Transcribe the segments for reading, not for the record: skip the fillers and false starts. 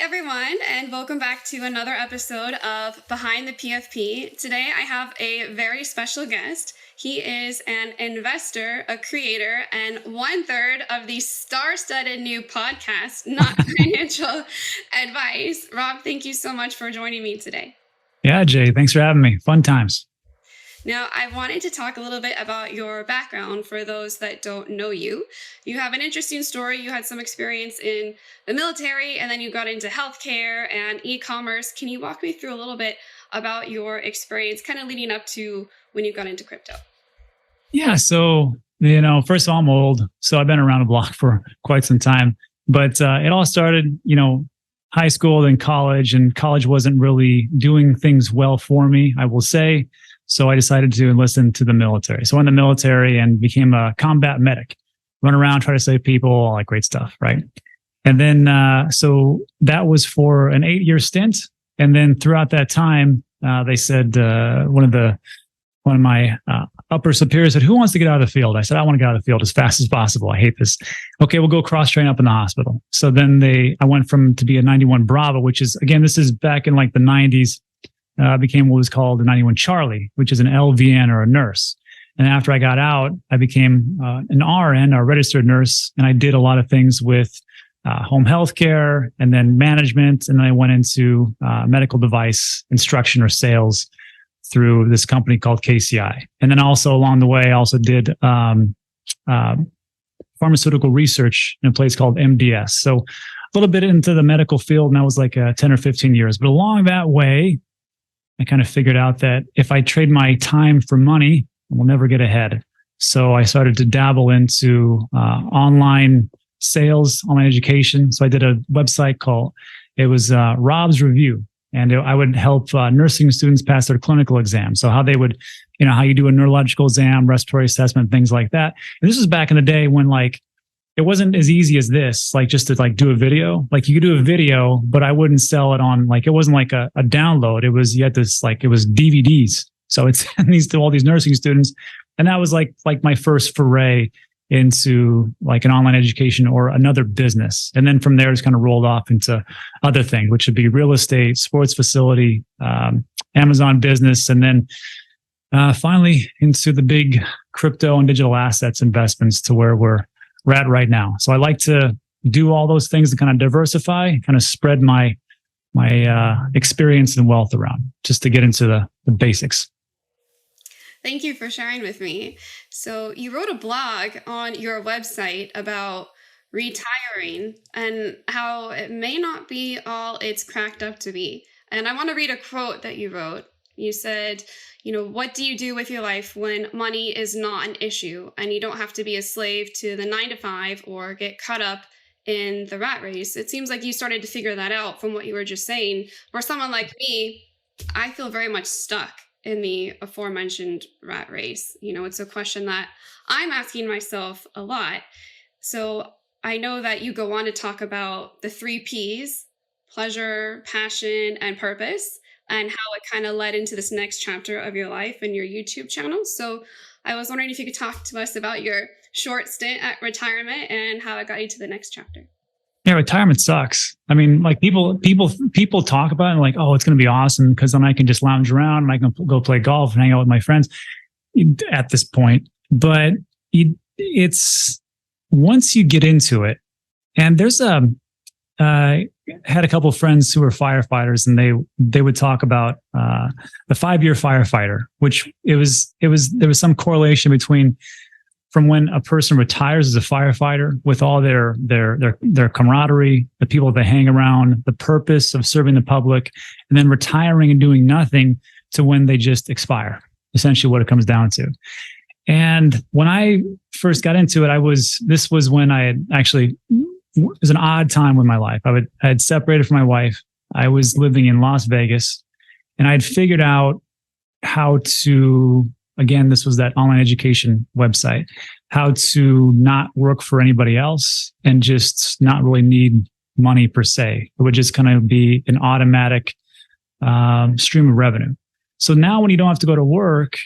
everyone, and welcome back to another episode of Behind the PFP. Today, I have a very special guest. He is an investor, a creator, and 1/3 of the star-studded new podcast, Not Financial Advice. Rob, thank you so much for joining me today. Yeah, Jade, thanks for having me. Fun times. Now, I wanted to talk a little bit about your background for those that don't know you. You have an interesting story. You had some experience in the military, and then you got into healthcare and e-commerce. Can you walk me through a little bit about your experience kind of leading up to when you got into crypto? Yeah, so, first of all, I'm old, so I've been around the block for quite some time. But it all started, high school, then college, and college wasn't really doing things well for me, I will say. So I decided to enlist into the military. So I went in the military and became a combat medic, run around, try to save people, all that great stuff, right? And then, so that was for an 8-year stint. And then throughout that time, they said, one of my upper superiors said, "Who wants to get out of the field?" I said, "I want to get out of the field as fast as possible. I hate this." "Okay, we'll go cross train up in the hospital." So then I went to be a 91 Bravo, which is, again, this is back in like the 90s. Became what was called a 91 Charlie, which is an LVN or a nurse. And after I got out, I became an RN, a registered nurse, and I did a lot of things with home health care and then management. And then I went into medical device instruction or sales through this company called KCI. And then also along the way, I also did pharmaceutical research in a place called MDS. So a little bit into the medical field, and that was like 10 or 15 years. But along that way, I kind of figured out that if I trade my time for money, I will never get ahead. So I started to dabble into online sales, online education. So I did a website it was Rob's Review. And I would help nursing students pass their clinical exam. So how they would, how you do a neurological exam, respiratory assessment, things like that. And this was back in the day when it wasn't as easy as this, just to do a video. You could do a video, but I wouldn't sell it on, it wasn't like a download. It was, you had this, it was DVDs. So it's these to all these nursing students. And that was like my first foray into an online education or another business. And then from there, it's kind of rolled off into other things, which would be real estate, sports facility, Amazon business. And then finally into the big crypto and digital assets investments to where we're at right now. So I like to do all those things to kind of diversify, kind of spread my experience and wealth around, just to get into the basics. Thank you for sharing with me. So you wrote a blog on your website about retiring and how it may not be all it's cracked up to be. And I want to read a quote that you wrote. You said, "What do you do with your life when money is not an issue and you don't have to be a slave to the 9 to 5 or get caught up in the rat race?" It seems like you started to figure that out from what you were just saying. For someone like me, I feel very much stuck in the aforementioned rat race. It's a question that I'm asking myself a lot. So I know that you go on to talk about the 3 Ps, pleasure, passion, and purpose, and how it kind of led into this next chapter of your life and your YouTube channel. So I was wondering if you could talk to us about your short stint at retirement and how it got you to the next chapter. Yeah, retirement sucks. I mean, people talk about it and oh, it's going to be awesome because then I can just lounge around and I can go play golf and hang out with my friends at this point. But it's once you get into it, and there's I had a couple of friends who were firefighters, and they would talk about the 5-year firefighter, which there was some correlation between from when a person retires as a firefighter with all their camaraderie, the people they hang around, the purpose of serving the public, and then retiring and doing nothing to when they just expire. Essentially, what it comes down to. And when I first got into it, this was when I had actually. It was an odd time with my life. I had separated from my wife. I was living in Las Vegas, and I had figured out how to, again, this was that online education website, how to not work for anybody else and just not really need money per se. It would just kind of be an automatic stream of revenue. So now when you don't have to go to work,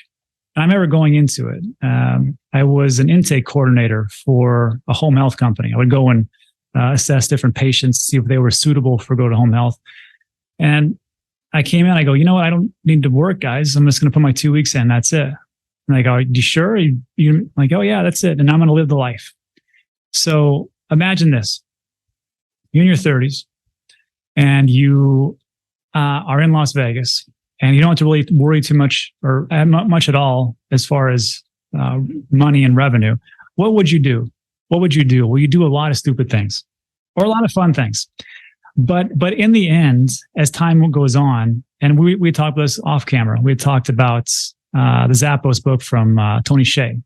and I remember going into it, I was an intake coordinator for a home health company. I would go and assess different patients, see if they were suitable for go to home health. And I came in, I go, you know what? I don't need to work, guys. I'm just going to put my 2 weeks in. That's it. And I go, are you sure? You like, oh yeah, that's it. And I'm going to live the life. So imagine this. You're in your 30s and you are in Las Vegas and you don't have to really worry too much or much at all as far as money and revenue. What would you do? What would you do? Well, you do a lot of stupid things or a lot of fun things. But in the end, as time goes on, and we talked about this off camera, we had talked about the Zappos book from Tony Hsieh.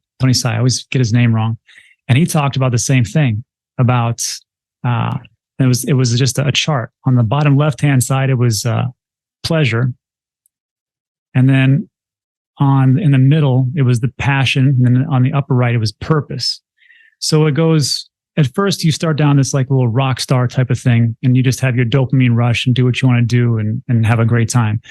I always get his name wrong. And he talked about the same thing about, it was just a chart. On the bottom left-hand side, it was pleasure. And then in the middle, it was the passion. And then on the upper right, it was purpose. So it goes, at first you start down this like little rock star type of thing, and you just have your dopamine rush and do what you want to do and have a great time.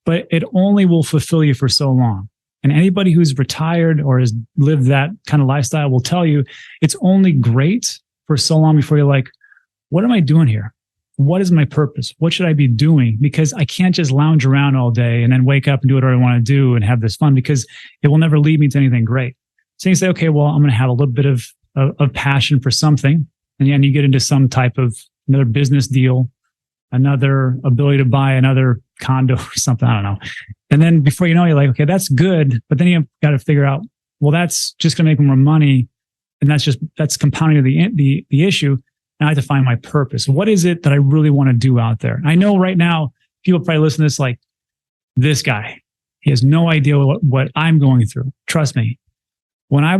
But it only will fulfill you for so long. And anybody who's retired or has lived that kind of lifestyle will tell you it's only great for so long before you're like, what am I doing here? What is my purpose? What should I be doing? Because I can't just lounge around all day and then wake up and do whatever I want to do and have this fun, because it will never lead me to anything great. So you say, okay, well, I'm going to have a little bit of passion for something. And then you get into some type of another business deal, another ability to buy another condo or something. I don't know. And then before you know, you're like, okay, that's good. But then you've got to figure out, well, that's just going to make more money. And that's compounding the issue. Now I have to find my purpose. What is it that I really want to do out there? I know right now, people probably listen to this like, this guy, he has no idea what I'm going through. Trust me. When I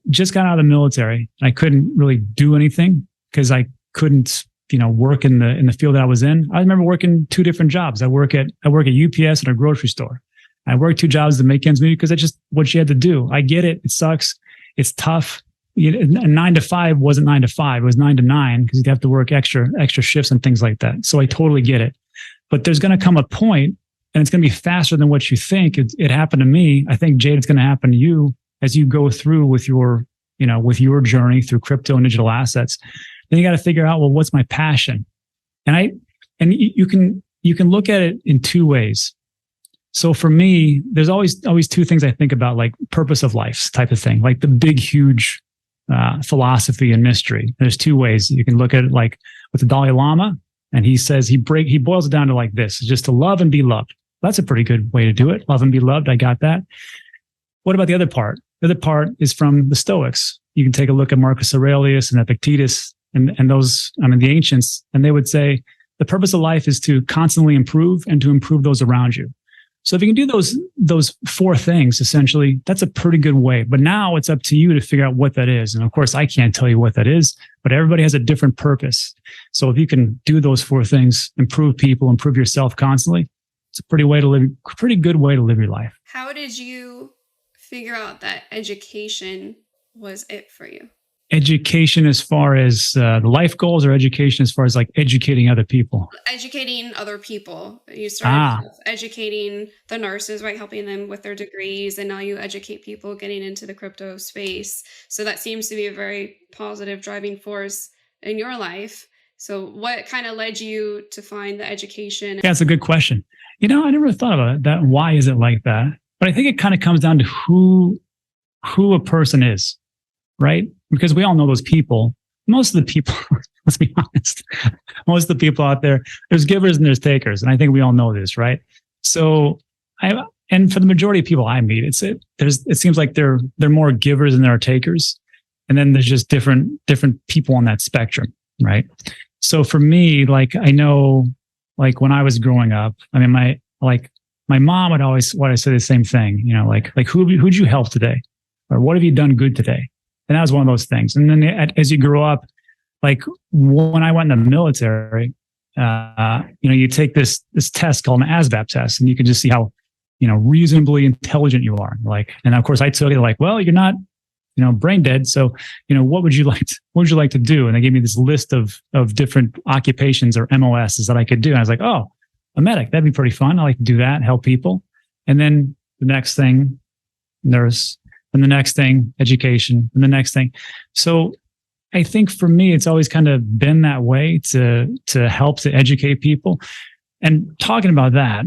just got out of the military, I couldn't really do anything because I couldn't, work in the field that I was in. I remember working 2 different jobs. I work at UPS and a grocery store. I worked 2 jobs to make ends meet because that's just what you had to do. I get it. It sucks. It's tough. 9 to 5 wasn't 9 to 5. It was 9 to 9 because you'd have to work extra shifts and things like that. So I totally get it. But there's going to come a point, and it's going to be faster than what you think. It happened to me. I think, Jade, it's going to happen to you as you go through with your journey through crypto and digital assets. Then you got to figure out, well, what's my passion? And you can look at it in 2 ways. So for me, there's always 2 things I think about, like purpose of life type of thing, like the big, huge philosophy and mystery. There's 2 ways you can look at it, like with the Dalai Lama, and he says he boils it down to like this: just to love and be loved. That's a pretty good way to do it. Love and be loved. I got that. What about the other part? The other part is from the Stoics. You can take a look at Marcus Aurelius and Epictetus and those, the ancients, and they would say the purpose of life is to constantly improve and to improve those around you. So if you can do those 4 things, essentially, that's a pretty good way. But now it's up to you to figure out what that is. And of course, I can't tell you what that is, but everybody has a different purpose. So if you can do those 4 things, improve people, improve yourself constantly, it's a pretty good way to live your life. How did you figure out that education was it for you? Education as far as the life goals, or education as far as like educating other people? Educating other people. You started with educating the nurses, right? Helping them with their degrees. And now you educate people getting into the crypto space. So that seems to be a very positive driving force in your life. So what kind of led you to find the education? Yeah, it's a good question. I never thought about that. Why is it like that? But I think it kind of comes down to who a person is, right? Because we all know those people. Most of the people, let's be honest, most of the people out there, there's givers and there's takers. And I think we all know this, right? So and for the majority of people I meet, it seems like they're more givers than there are takers. And then there's just different people on that spectrum, right? So for me, like, I know, like when I was growing up, my mom would always say the same thing, like who'd you help today? Or what have you done good today? And that was one of those things. And then as you grow up, like when I went in the military, you take this test called an ASVAB test, and you can just see how, reasonably intelligent you are. Like, and of course I took it like, well, you're not, brain dead. So, what would you like to do? And they gave me this list of different occupations or MOSs that I could do. And I was like, oh, a medic, that'd be pretty fun. I like to do that, help people. And then the next thing, nurse. And the next thing, education, and the next thing. So I think for me, it's always kind of been that way to help to educate people. And talking about that,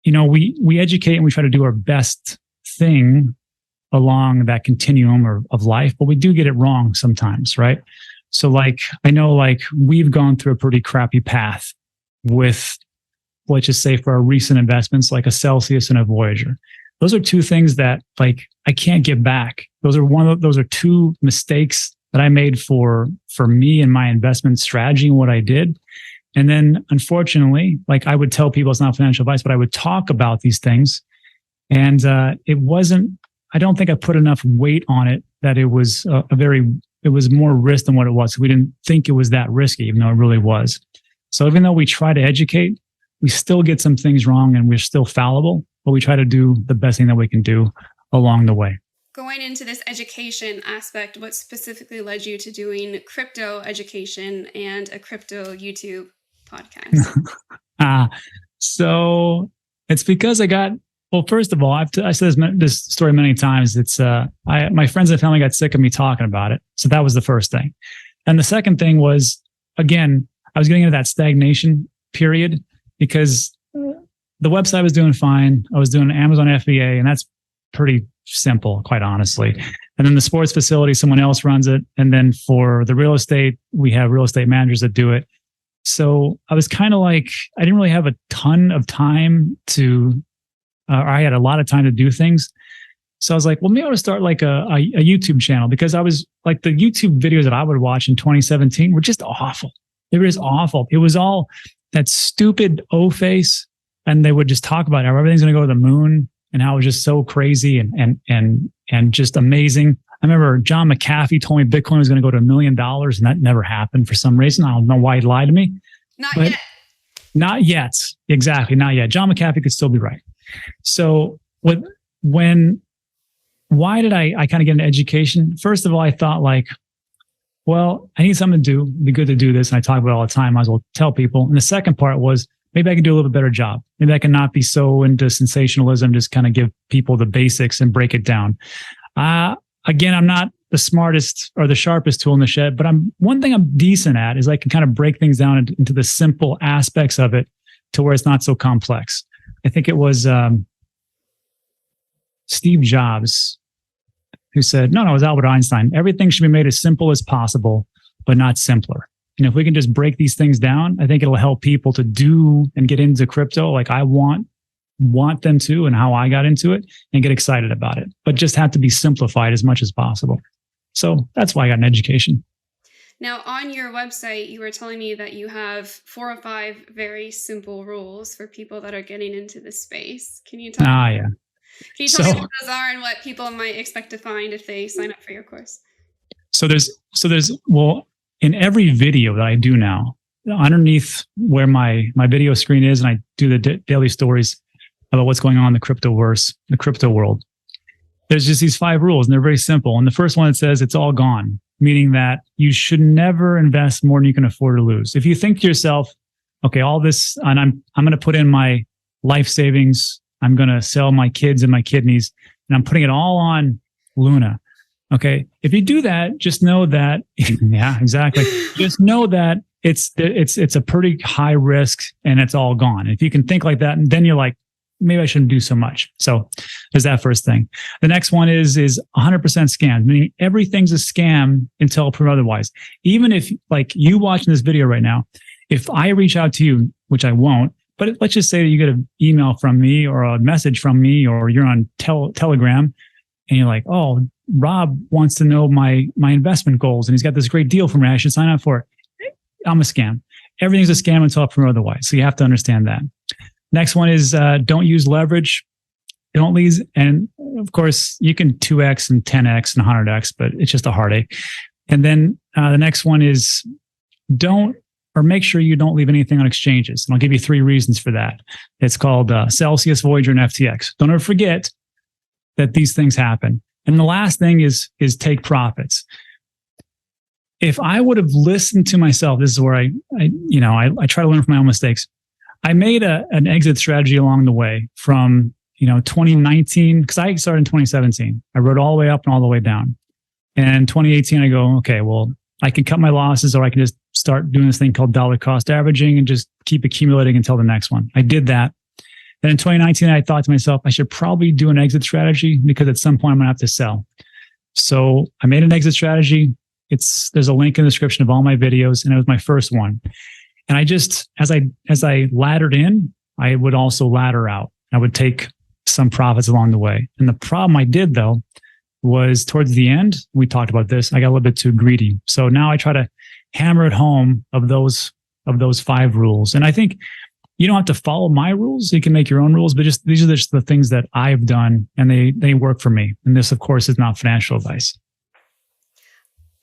we educate and we try to do our best thing along that continuum of life, but we do get it wrong sometimes, right? So like, I know like we've gone through a pretty crappy path with, let's just say for our recent investments, like a Celsius and a Voyager. Those are two things that like I can't get back. Those are two mistakes that I made for me and my investment strategy and what I did. And then unfortunately, like I would tell people it's not financial advice, but I would talk about these things. And I don't think I put enough weight on it that it was it was more risk than what it was. We didn't think it was that risky, even though it really was. So even though we try to educate, we still get some things wrong and we're still fallible, but we try to do the best thing that we can do along the way. Going into this education aspect, what specifically led you to doing crypto education and a crypto YouTube podcast? So it's because first of all, I said this story many times. It's my friends and family got sick of me talking about it. So that was the first thing. And the second thing was, again, I was getting into that stagnation period because the website was doing fine. I was doing Amazon FBA, and that's pretty simple, quite honestly. And then the sports facility, someone else runs it. And then for the real estate, we have real estate managers that do it. So I was kind of like, I didn't really have a ton of time I had a lot of time to do things. So I was like, well, maybe I would start like a YouTube channel, because I was like, the YouTube videos that I would watch in 2017 were just awful. They were just awful. It was all that stupid O-face. And they would just talk about how everything's going to go to the moon and how it was just so crazy and just amazing. I remember John McAfee told me Bitcoin was going to go to $1 million, and that never happened for some reason. I don't know why he lied to me. Not yet. Exactly. Not yet. John McAfee could still be right. So why did I kind of get into education? First of all, I thought like, well, I need something to do. It'd be good to do this. And I talk about it all the time. Might as well tell people. And the second part was, maybe I can do a little bit better job. Maybe I can not be so into sensationalism, just kind of give people the basics and break it down. Again, I'm not the smartest or the sharpest tool in the shed, but one thing I'm decent at is I can kind of break things down into the simple aspects of it to where it's not so complex. I think it was Steve Jobs who said, no, it was Albert Einstein. Everything should be made as simple as possible, but not simpler. And if we can just break these things down, I think it'll help people to do and get into crypto like I want them to, and how I got into it, and get excited about it, but just have to be simplified as much as possible. So that's why I got an education. Now, on your website, you were telling me that you have 4 or 5 very simple rules for people that are getting into this space. Can you tell me? Yeah. Can you tell me what those are and what people might expect to find if they sign up for your course? So there's in every video that I do now, underneath where my video screen is, and I do the daily stories about what's going on in the Cryptoverse, the crypto world, there's just these 5 rules, and they're very simple. And the first one, it says it's all gone, meaning that you should never invest more than you can afford to lose. If you think to yourself, okay, all this, and I'm going to put in my life savings, I'm going to sell my kids and my kidneys, and I'm putting it all on Luna. Okay. If you do that, just know that, yeah, exactly. Just know that it's a pretty high risk and it's all gone. If you can think like that, and then you're like, maybe I shouldn't do so much. So there's that first thing. The next one is 100% scam, meaning everything's a scam until proven otherwise. Even if, like you watching this video right now, if I reach out to you, which I won't, but let's just say that you get an email from me or a message from me, or you're on Telegram and you're like, oh, Rob wants to know my investment goals and he's got this great deal for me, I should sign up for it. I'm a scam. Everything's a scam until proven otherwise. So you have to understand that. Next one is don't use leverage. Don't leave. And of course, you can 2x and 10x and 100x, but it's just a heartache. And then the next one is make sure you don't leave anything on exchanges. And I'll give you 3 reasons for that. It's called Celsius, Voyager, and FTX. Don't ever forget that these things happen. And the last thing is take profits. If I would have listened to myself, this is where I try to learn from my own mistakes. I made an exit strategy along the way from 2019, because I started in 2017. I rode all the way up and all the way down. And 2018, I go, okay, well, I can cut my losses, or I can just start doing this thing called dollar cost averaging and just keep accumulating until the next one. I did that. Then in 2019, I thought to myself, I should probably do an exit strategy, because at some point I'm going to have to sell. So I made an exit strategy. There's a link in the description of all my videos, and it was my first one. And I just, as I laddered in, I would also ladder out. I would take some profits along the way. And the problem I did, though, was towards the end, we talked about this, I got a little bit too greedy. So now I try to hammer it home of those 5 rules. And I think you don't have to follow my rules. You can make your own rules, but these are just the things that I've done, and they work for me. And this, of course, is not financial advice.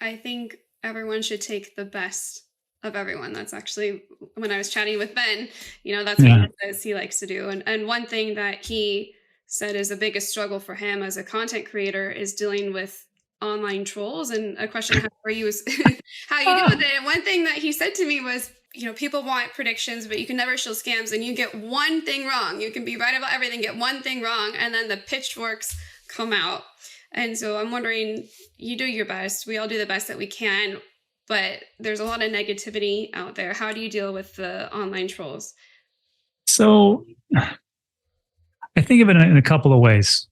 I think everyone should take the best of everyone. That's actually, when I was chatting with Ben, that's what he says he likes to do. And one thing that he said is the biggest struggle for him as a content creator is dealing with online trolls. And a question for you is how you deal with it. And one thing that he said to me was, people want predictions, but you can never show scams, and you get one thing wrong. You can be right about everything, get one thing wrong, and then the pitchforks come out. And so I'm wondering, you do your best. We all do the best that we can, but there's a lot of negativity out there. How do you deal with the online trolls? So I think of it in a couple of ways.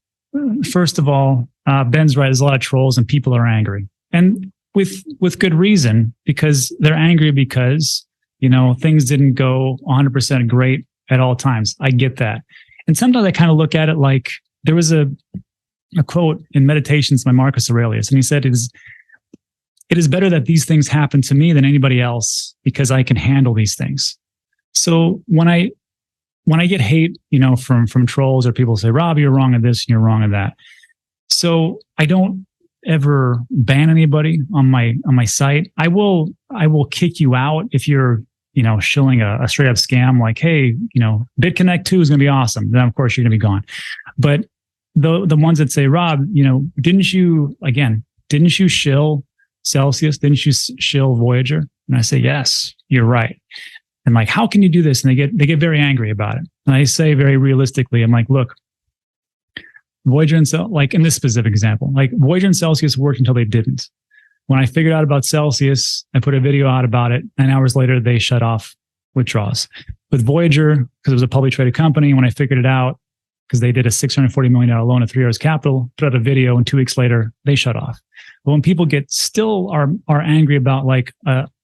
First of all, Ben's right. There's a lot of trolls and people are angry, and with good reason, because they're angry because, things didn't go 100% great at all times. I get that. And sometimes I kind of look at it like, there was a quote in Meditations by Marcus Aurelius, and he said, it is better that these things happen to me than anybody else, because I can handle these things. So when I get hate, from trolls, or people say, Rob, you're wrong at this and you're wrong at that. So I don't ever ban anybody on my site. I will kick you out if you're, shilling a straight up scam, like, hey, BitConnect 2 is going to be awesome. Then of course you're going to be gone. But the ones that say, Rob, didn't you shill Celsius? Didn't you shill Voyager? And I say, yes, you're right. And like, how can you do this? And they get very angry about it. And I say very realistically, I'm like, look, Voyager and like in this specific example, like Voyager and Celsius worked until they didn't. When I figured out about Celsius, I put a video out about it. 9 hours later, they shut off withdrawals. With Voyager, because it was a publicly traded company, when I figured it out, because they did a $640 million loan at 3 Hours Capital, put out a video, and 2 weeks later, they shut off. But when people are angry about like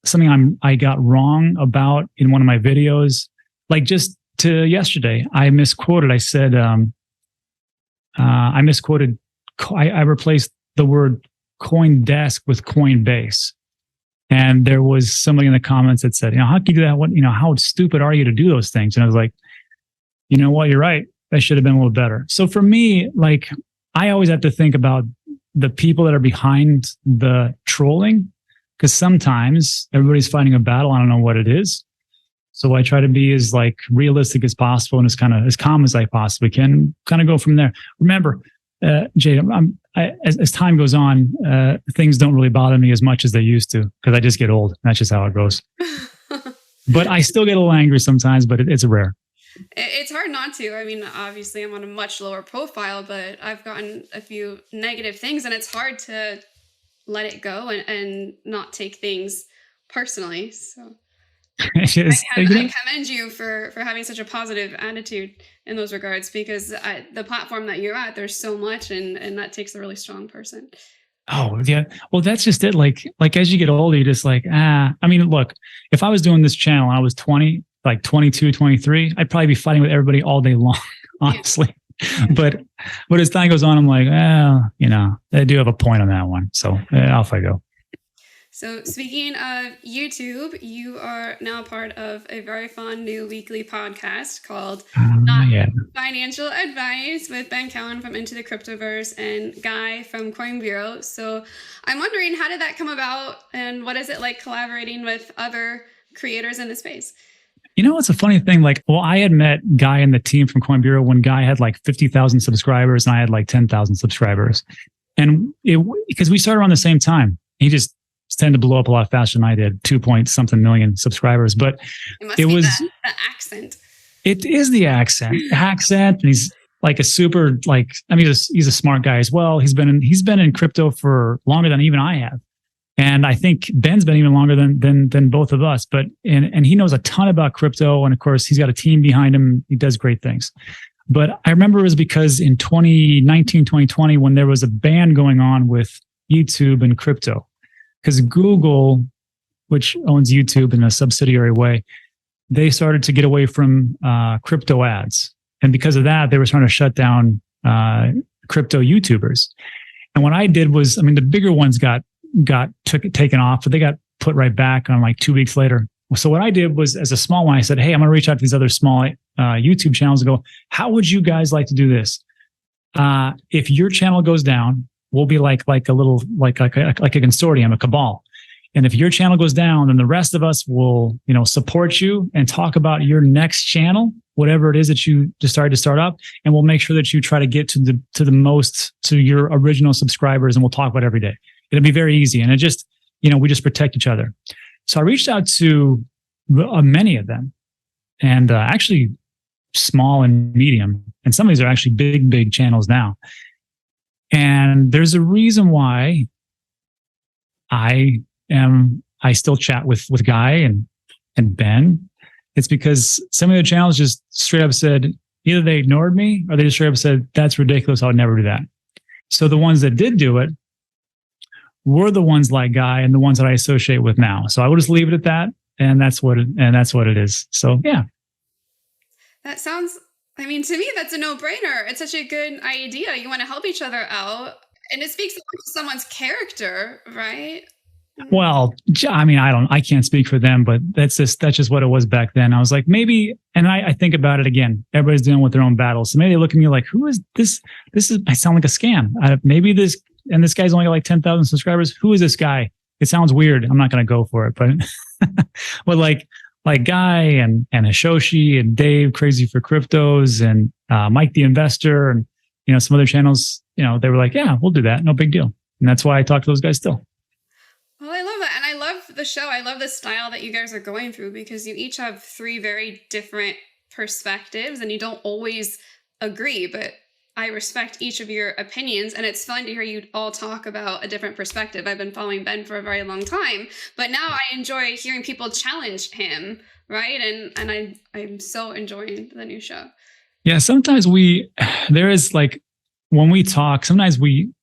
something I got wrong about in one of my videos, like just to yesterday, I misquoted. I said, I misquoted. I replaced the word CoinDesk with Coinbase. And there was somebody in the comments that said, how can you do that? What, how stupid are you to do those things? And I was like, you know what? You're right. That should have been a little better. So for me, like, I always have to think about the people that are behind the trolling, because sometimes everybody's fighting a battle. I don't know what it is. So I try to be as like realistic as possible and as calm as I possibly can, kind of go from there. Remember, Jade, as time goes on, things don't really bother me as much as they used to, because I just get old. That's just how it goes. But I still get a little angry sometimes, but it's rare. It's hard not to. I mean, obviously I'm on a much lower profile, but I've gotten a few negative things, and it's hard to let it go and not take things personally. So I commend you for having such a positive attitude in those regards, because the platform that you're at, there's so much, and that takes a really strong person. Oh, yeah. Well, that's just it. Like as you get older, you're just like, I mean, look, if I was doing this channel and I was 20, like 22, 23, I'd probably be fighting with everybody all day long, honestly. Yeah. But as time goes on, I'm like, I do have a point on that one. So off I go. So speaking of YouTube, you are now part of a very fun new weekly podcast called Not Financial Advice with Ben Cowen from Into the Cryptoverse and Guy from Coin Bureau. So I'm wondering, how did that come about, and what is it like collaborating with other creators in the space? It's a funny thing. Like, well, I had met Guy and the team from Coin Bureau when Guy had like 50,000 subscribers and I had like 10,000 subscribers. And because we started around the same time, he just tended to blow up a lot faster than I did, 2-point-something million subscribers. But it was the accent. It is the accent. And he's like a super, like, I mean, he's a smart guy as well. He's been in crypto for longer than even I have. And I think Ben's been even longer than both of us, but, and he knows a ton about crypto. And of course he's got a team behind him. He does great things. But I remember it was because in 2019, 2020, when there was a ban going on with YouTube and crypto, because Google, which owns YouTube in a subsidiary way, they started to get away from crypto ads. And because of that, they were trying to shut down crypto YouTubers. And what I did was, I mean, the bigger ones got taken off, but they got put right back on like 2 weeks later. So what I did was, as a small one, I said, hey, I'm going to reach out to these other small YouTube channels and go, how would you guys like to do this? If your channel goes down, we'll be like a little, like a consortium, a cabal. And if your channel goes down, then the rest of us will, support you and talk about your next channel, whatever it is that you decided to start up. And we'll make sure that you try to get to your original subscribers, and we'll talk about it every day. It'll be very easy. And it just, we just protect each other. So I reached out to many of them, and actually small and medium. And some of these are actually big channels now. And there's a reason why I still chat with Guy and Ben. It's because some of the channels just straight up said, either they ignored me or they just straight up said, that's ridiculous, I would never do that. So the ones that did do it were the ones like Guy and the ones that I associate with now. So I will just leave it at that. And that's what it is. So yeah. That sounds, to me, that's a no-brainer. It's such a good idea. You want to help each other out. And it speaks to someone's character, right? Well, I mean, I can't speak for them, but that's just what it was back then. I was like, maybe, and I think about it again, everybody's dealing with their own battles. So maybe they look at me like, who is this? I sound like a scam. Maybe this guy's only got like 10,000 subscribers. Who is this guy? It sounds weird. I'm not going to go for it, but, but like Guy and Ashoshi and Dave, Crazy for Cryptos, and Mike the Investor, and, some other channels, they were like, yeah, we'll do that. No big deal. And that's why I talk to those guys still. Well, I love that. And I love the show. I love the style that you guys are going through, because you each have 3 very different perspectives and you don't always agree, but I respect each of your opinions. And it's fun to hear you all talk about a different perspective. I've been following Ben for a very long time, but now I enjoy hearing people challenge him, right? And I'm so enjoying the new show. Yeah, sometimes there is like, when we talk, sometimes we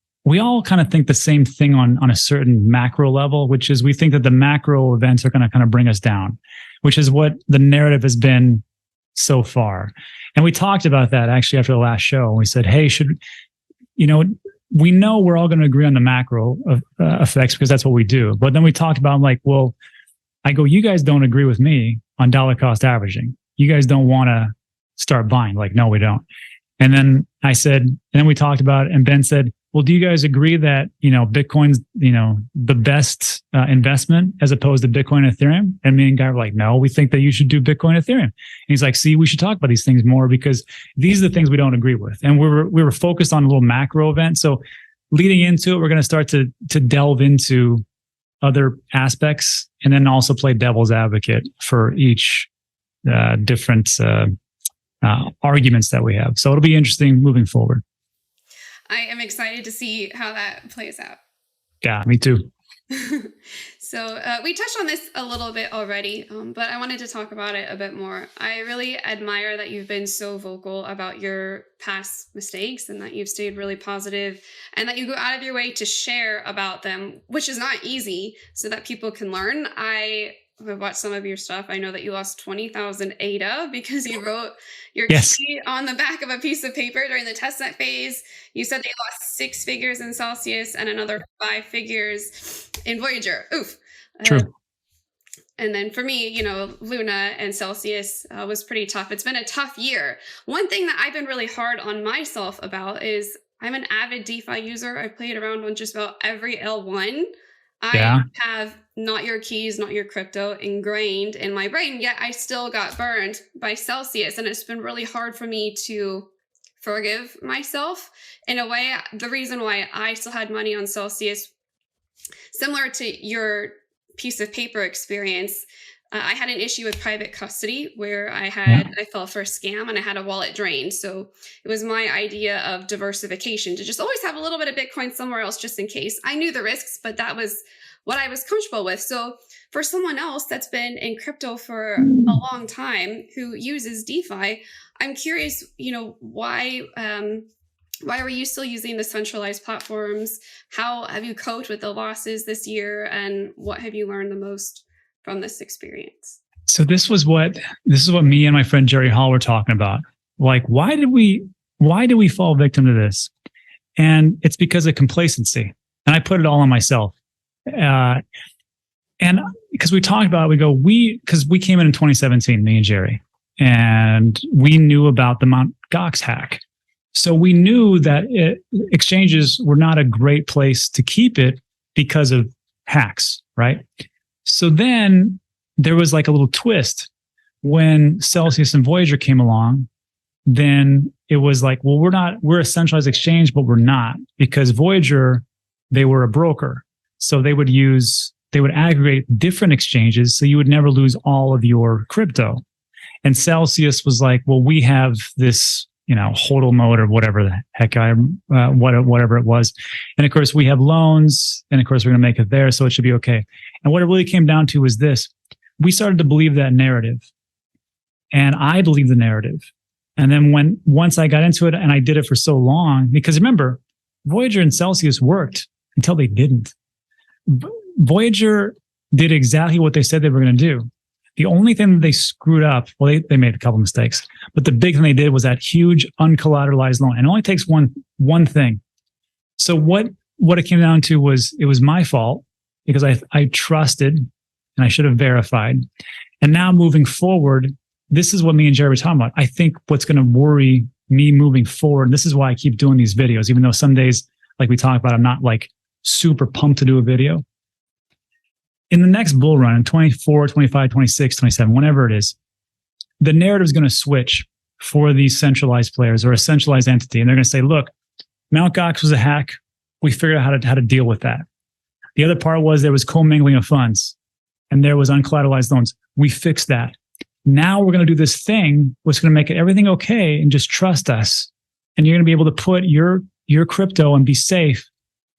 all kind of think the same thing on a certain macro level, which is we think that the macro events are going to kind of bring us down, which is what the narrative has been so far. And we talked about that actually after the last show. We said, hey, we know we're all going to agree on the macro effects because that's what we do. But then we talked about, like, well, I go, you guys don't agree with me on dollar cost averaging. You guys don't want to start buying. Like, no, we don't. And then I said, and then we talked about it, and Ben said, well, do you guys agree that, Bitcoin's, the best investment as opposed to Bitcoin and Ethereum? And me and Guy were like, no, we think that you should do Bitcoin and Ethereum. And he's like, see, we should talk about these things more because these are the things we don't agree with. And we were focused on a little macro event. So leading into it, we're going to start to delve into other aspects and then also play devil's advocate for each different arguments that we have. So it'll be interesting moving forward. I am excited to see how that plays out. Yeah, me too. So we touched on this a little bit already, but I wanted to talk about it a bit more. I really admire that you've been so vocal about your past mistakes and that you've stayed really positive and that you go out of your way to share about them, which is not easy, so that people can learn. I've watched some of your stuff. I know that you lost 20,000 ADA because you wrote your key on the back of a piece of paper during the testnet phase. You said they lost 6 figures in Celsius and another 5 figures in Voyager. Oof. True. And then for me, Luna and Celsius was pretty tough. It's been a tough year. One thing that I've been really hard on myself about is I'm an avid DeFi user. I've played around on just about every L1. I have not your keys, not your crypto ingrained in my brain, yet I still got burned by Celsius. And it's been really hard for me to forgive myself. In a way, the reason why I still had money on Celsius, similar to your piece of paper experience, I had an issue with private custody where I fell for a scam and I had a wallet drained. So it was my idea of diversification to just always have a little bit of Bitcoin somewhere else just in case. I knew the risks, but that was what I was comfortable with. So for someone else that's been in crypto for a long time who uses DeFi, I'm curious, why are you still using the centralized platforms? How have you coped with the losses this year? And what have you learned the most from this experience? So this is what me and my friend Jerry Hall were talking about. Like, why did we fall victim to this? And it's because of complacency. And I put it all on myself. And because we talked about it, because we came in 2017, me and Jerry, and we knew about the Mt. Gox hack. So we knew that exchanges were not a great place to keep it because of hacks, right? So then there was like a little twist when Celsius and Voyager came along. Then it was like, well, we're a centralized exchange, but we're not, because Voyager, they were a broker. So they would aggregate different exchanges. So you would never lose all of your crypto. And Celsius was like, well, we have this, HODL mode or whatever the heck whatever it was. And of course we have loans, and of course we're going to make it there. So it should be okay. And what it really came down to was this: we started to believe that narrative, and I believed the narrative. And then once I got into it and I did it for so long, because remember, Voyager and Celsius worked until they didn't. Voyager did exactly what they said they were going to do. The only thing that they screwed up, well, they made a couple mistakes, but the big thing they did was that huge uncollateralized loan. And it only takes one thing. So what it came down to was, it was my fault because I trusted and I should have verified. And now moving forward, this is what me and Jerry were talking about. I think what's going to worry me moving forward, and this is why I keep doing these videos, even though some days, like we talked about, I'm not like super pumped to do a video. In the next bull run in 24, 25, 26, 27, whenever it is, the narrative is going to switch for these centralized players or a centralized entity. And they're going to say, look, Mt. Gox was a hack. We figured out how to deal with that. The other part was there was commingling of funds and there was uncollateralized loans. We fixed that. Now we're going to do this thing what's going to make everything okay, and just trust us. And you're going to be able to put your crypto and be safe.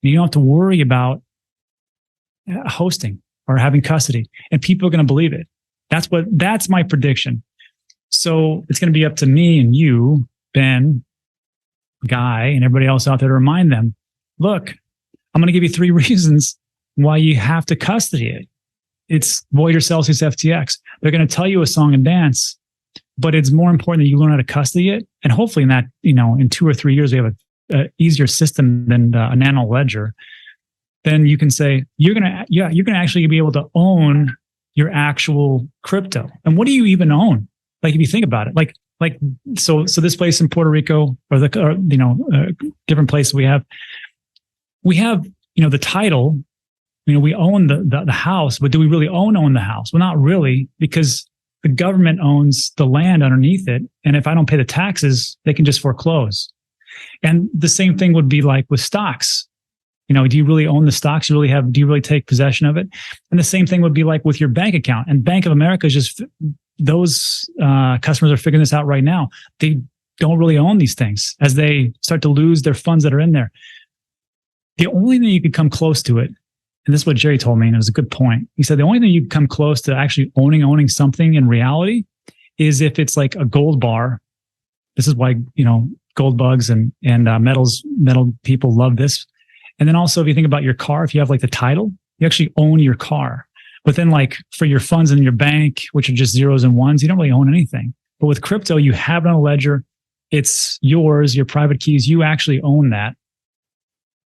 And you don't have to worry about hosting or having custody, and people are going to believe it. That's my prediction. So it's going to be up to me and you, Ben, Guy, and everybody else out there to remind them, look, I'm going to give you 3 reasons why you have to custody it. It's Voyager, Celsius, FTX. They're going to tell you a song and dance, but it's more important that you learn how to custody it. And hopefully in that, in 2 or 3 years, we have a easier system than a nano ledger. Then you can say, you're going to actually be able to own your actual crypto. And what do you even own? Like, if you think about it, so this place in Puerto Rico or different places we have, the title, we own the house, but do we really own the house? Well, not really, because the government owns the land underneath it. And if I don't pay the taxes, they can just foreclose. And the same thing would be like with stocks. Do you really own the stocks? Do you really take possession of it? And the same thing would be like with your bank account. And Bank of America is just, those customers are figuring this out right now. They don't really own these things as they start to lose their funds that are in there. The only thing you could come close to it, and this is what Jerry told me, and it was a good point. He said the only thing you can come close to actually owning something in reality is if it's like a gold bar. This is why, gold bugs and metal people love this. And then also, if you think about your car, if you have like the title, you actually own your car. But then like for your funds in your bank, which are just zeros and ones, you don't really own anything. But with crypto, you have it on a ledger. It's yours, your private keys. You actually own that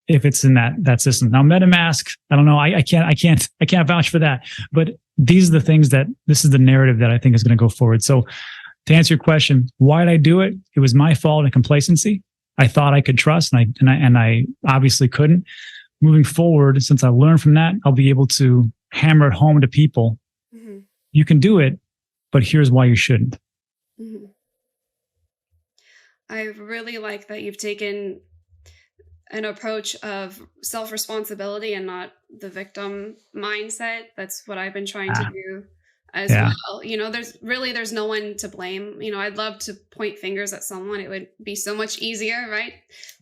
if it's in that system. Now, MetaMask, I don't know. I can't vouch for that. But these are the things this is the narrative that I think is going to go forward. So to answer your question, why did I do it? It was my fault and complacency. I thought I could trust, and I obviously couldn't. Moving forward, since I learned from that, I'll be able to hammer it home to people. Mm-hmm. You can do it, but here's why you shouldn't. Mm-hmm. I really like that you've taken an approach of self-responsibility and not the victim mindset. That's what I've been trying to do as well. There's no one to blame. I'd love to point fingers at someone. It would be so much easier, right?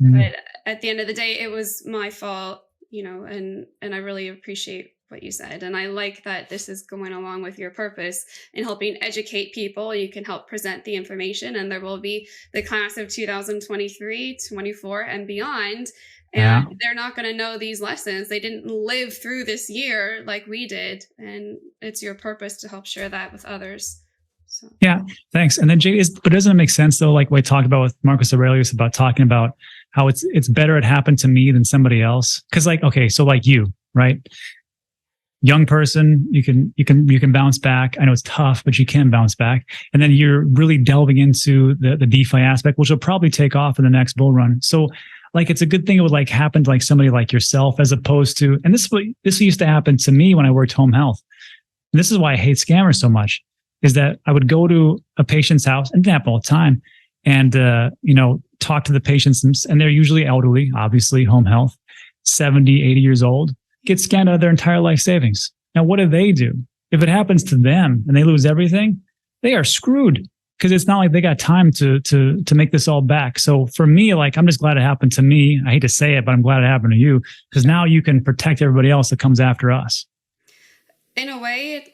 Mm-hmm. But at the end of the day, it was my fault, and I really appreciate what you said. And I like that this is going along with your purpose in helping educate people. You can help present the information, and there will be the class of 2023, 24, and beyond. And they're not going to know these lessons. They didn't live through this year like we did. And it's your purpose to help share that with others. So. Yeah, thanks. And then Jade, but doesn't it make sense though? Like we talked about with Marcus Aurelius about talking about how it's better it happened to me than somebody else. Because okay, so like you, right? Young person, you can bounce back. I know it's tough, but you can bounce back. And then you're really delving into the DeFi aspect, which will probably take off in the next bull run. So like, it's a good thing it would like happen to like somebody like yourself, as opposed to, and this used to happen to me when I worked home health. And this is why I hate scammers so much, is that I would go to a patient's house, and it happened all the time, and talk to the patients, and they're usually elderly, obviously home health, 70, 80 years old, get scammed out of their entire life savings. Now, what do? If it happens to them and they lose everything, they are screwed, because it's not like they got time to make this all back. So for me, like, I'm just glad it happened to me. I hate to say it, but I'm glad it happened to you, because now you can protect everybody else that comes after us. In a way,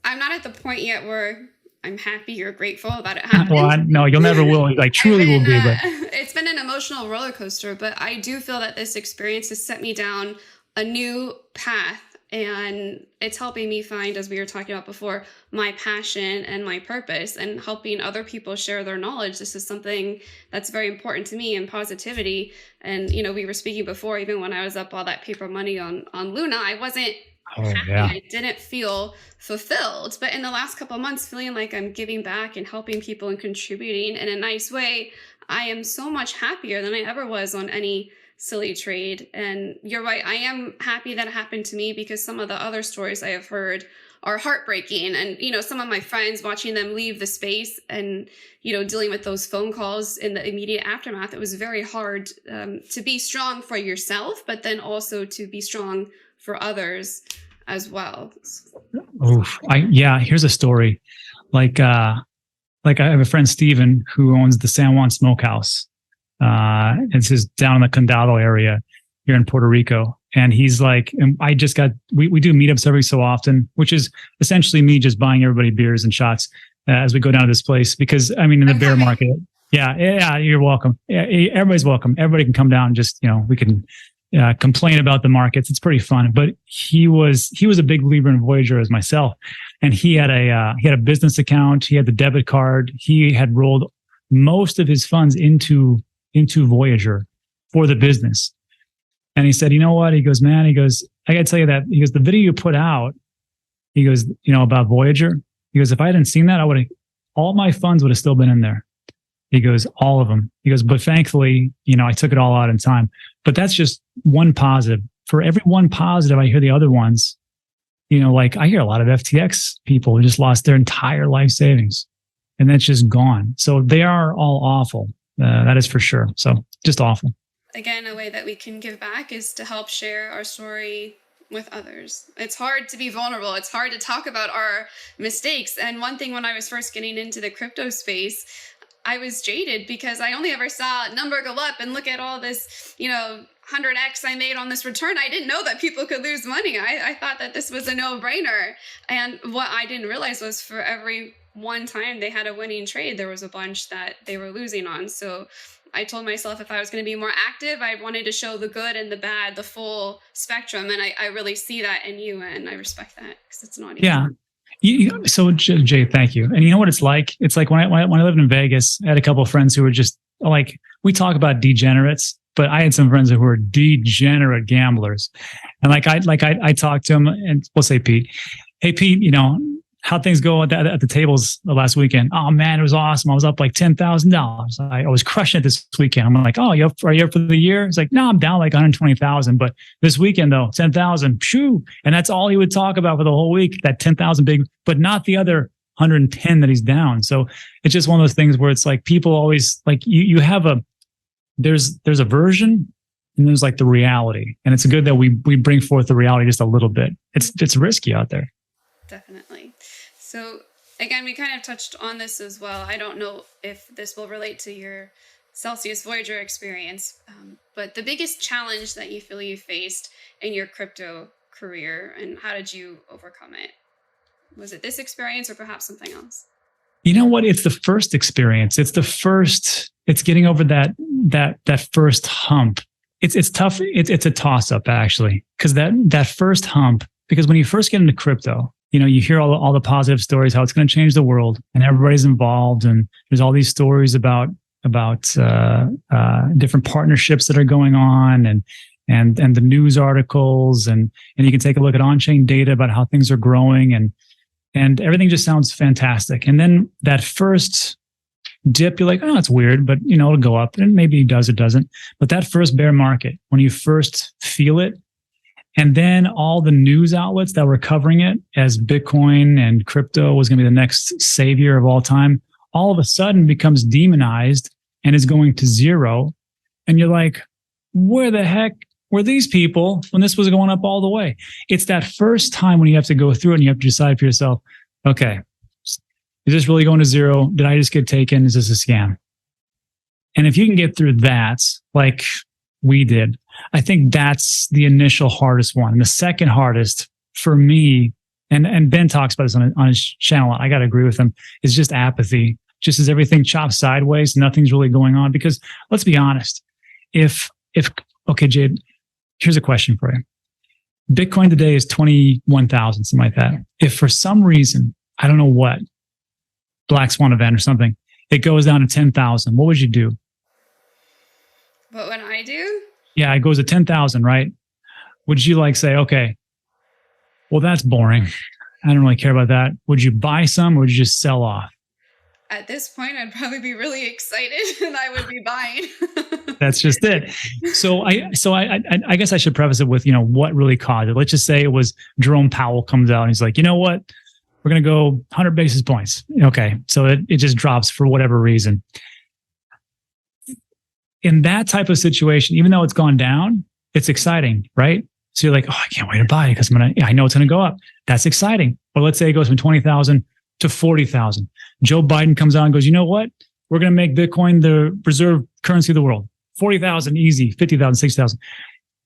I'm not at the point yet where I'm happy or grateful that it happened. Well, no, you'll never will. Like, truly will be. But it's been an emotional roller coaster, but I do feel that this experience has set me down a new path. And it's helping me find, as we were talking about before, my passion and my purpose, and helping other people share their knowledge. This is something that's very important to me, and positivity. And, we were speaking before, even when I was up all that paper money on Luna, I wasn't happy. Yeah. I didn't feel fulfilled. But in the last couple of months, feeling like I'm giving back and helping people and contributing in a nice way, I am so much happier than I ever was on any silly trade. And you're right, I am happy that it happened to me, because some of the other stories I have heard are heartbreaking. And some of my friends, watching them leave the space and dealing with those phone calls in the immediate aftermath, it was very hard to be strong for yourself, but then also to be strong for others as well. Oof. Here's a story. Like I have a friend, Steven, who owns the San Juan Smokehouse. It's just down in the Condado area here in Puerto Rico. And he's like, and we do meetups every so often, which is essentially me just buying everybody beers and shots as we go down to this place. Because in the bear market, yeah, you're welcome. Yeah, everybody's welcome. Everybody can come down. Just, we can complain about the markets. It's pretty fun. But he was a big believer in Voyager as myself. And he had a business account. He had the debit card. He had rolled most of his funds into Voyager for the business. And he said, you know what? He goes, man, I got to tell you that. He goes, the video you put out, he goes, about Voyager. He goes, if I hadn't seen that, all my funds would have still been in there. He goes, all of them. He goes, but thankfully, I took it all out in time. But that's just one positive. For every one positive, I hear the other ones, like I hear a lot of FTX people who just lost their entire life savings, and that's just gone. So they are all awful. That is for sure. So just awful. Again, a way that we can give back is to help share our story with others. It's hard to be vulnerable. It's hard to talk about our mistakes. And one thing, when I was first getting into the crypto space, I was jaded because I only ever saw a number go up and look at all this, 100x I made on this return. I didn't know that people could lose money. I thought that this was a no-brainer. And what I didn't realize was, for every one time they had a winning trade, there was a bunch that they were losing on. So I told myself, if I was going to be more active, I wanted to show the good and the bad, the full spectrum. And I really see that in you, and I respect that, because it's not easy. Yeah. So Jay, thank you. And you know what it's like? It's like when I lived in Vegas, I had a couple of friends who were just like, we talk about degenerates, but I had some friends who were degenerate gamblers. And I talked to them, and we'll say, Pete, hey Pete, how'd things go at the tables the last weekend? Oh man, it was awesome. I was up like $10,000. I was crushing it this weekend. I'm like, oh, are you up for the year? It's like, no, I'm down like 120,000. But this weekend though, 10,000, shoo. And that's all he would talk about for the whole week, that 10,000 big, but not the other 110 that he's down. So it's just one of those things where it's like, people always like, you have there's a version, and there's like the reality. And it's good that we bring forth the reality just a little bit. It's risky out there. Definitely. So again, we kind of touched on this as well. I don't know if this will relate to your Celsius Voyager experience, but the biggest challenge that you feel you faced in your crypto career, and how did you overcome it? Was it this experience or perhaps something else? You know what? It's the first experience. It's getting over that first hump. It's tough. It's a toss up actually, because that first hump, because when you first get into crypto, you hear all the positive stories, how it's going to change the world and everybody's involved. And there's all these stories about different partnerships that are going on and the news articles. And you can take a look at on-chain data about how things are growing and everything just sounds fantastic. And then that first dip, you're like, oh, it's weird, but it'll go up, and maybe it does, it doesn't. But that first bear market, when you first feel it, and then all the news outlets that were covering it as Bitcoin and crypto was going to be the next savior of all time, all of a sudden becomes demonized and is going to zero. And you're like, where the heck were these people when this was going up all the way? It's that first time when you have to go through it and you have to decide for yourself, okay, is this really going to zero? Did I just get taken? Is this a scam? And if you can get through that, like we did, I think that's the initial hardest one. And the second hardest for me, and Ben talks about this on his channel, I got to agree with him, is just apathy. Just as everything chops sideways, nothing's really going on. Because let's be honest, okay, Jade, here's a question for you. Bitcoin today is 21,000, something like that. If for some reason, I don't know what, black swan event or something, it goes down to 10,000, what would you do? What would I do? Yeah, it goes to 10,000, right? Would you say, okay, well, that's boring. I don't really care about that. Would you buy some or would you just sell off? At this point, I'd probably be really excited and I would be buying. That's just it. So I guess I should preface it with, what really caused it. Let's just say it was Jerome Powell comes out and he's like, you know what? We're going to go 100 basis points. Okay. So it just drops for whatever reason. In that type of situation, even though it's gone down, it's exciting, right? So you're like, oh, I can't wait to buy it because I know it's going to go up. That's exciting. But let's say it goes from 20,000 to 40,000. Joe Biden comes out and goes, you know what? We're going to make Bitcoin the reserve currency of the world. 40,000 easy, 50,000, 60,000.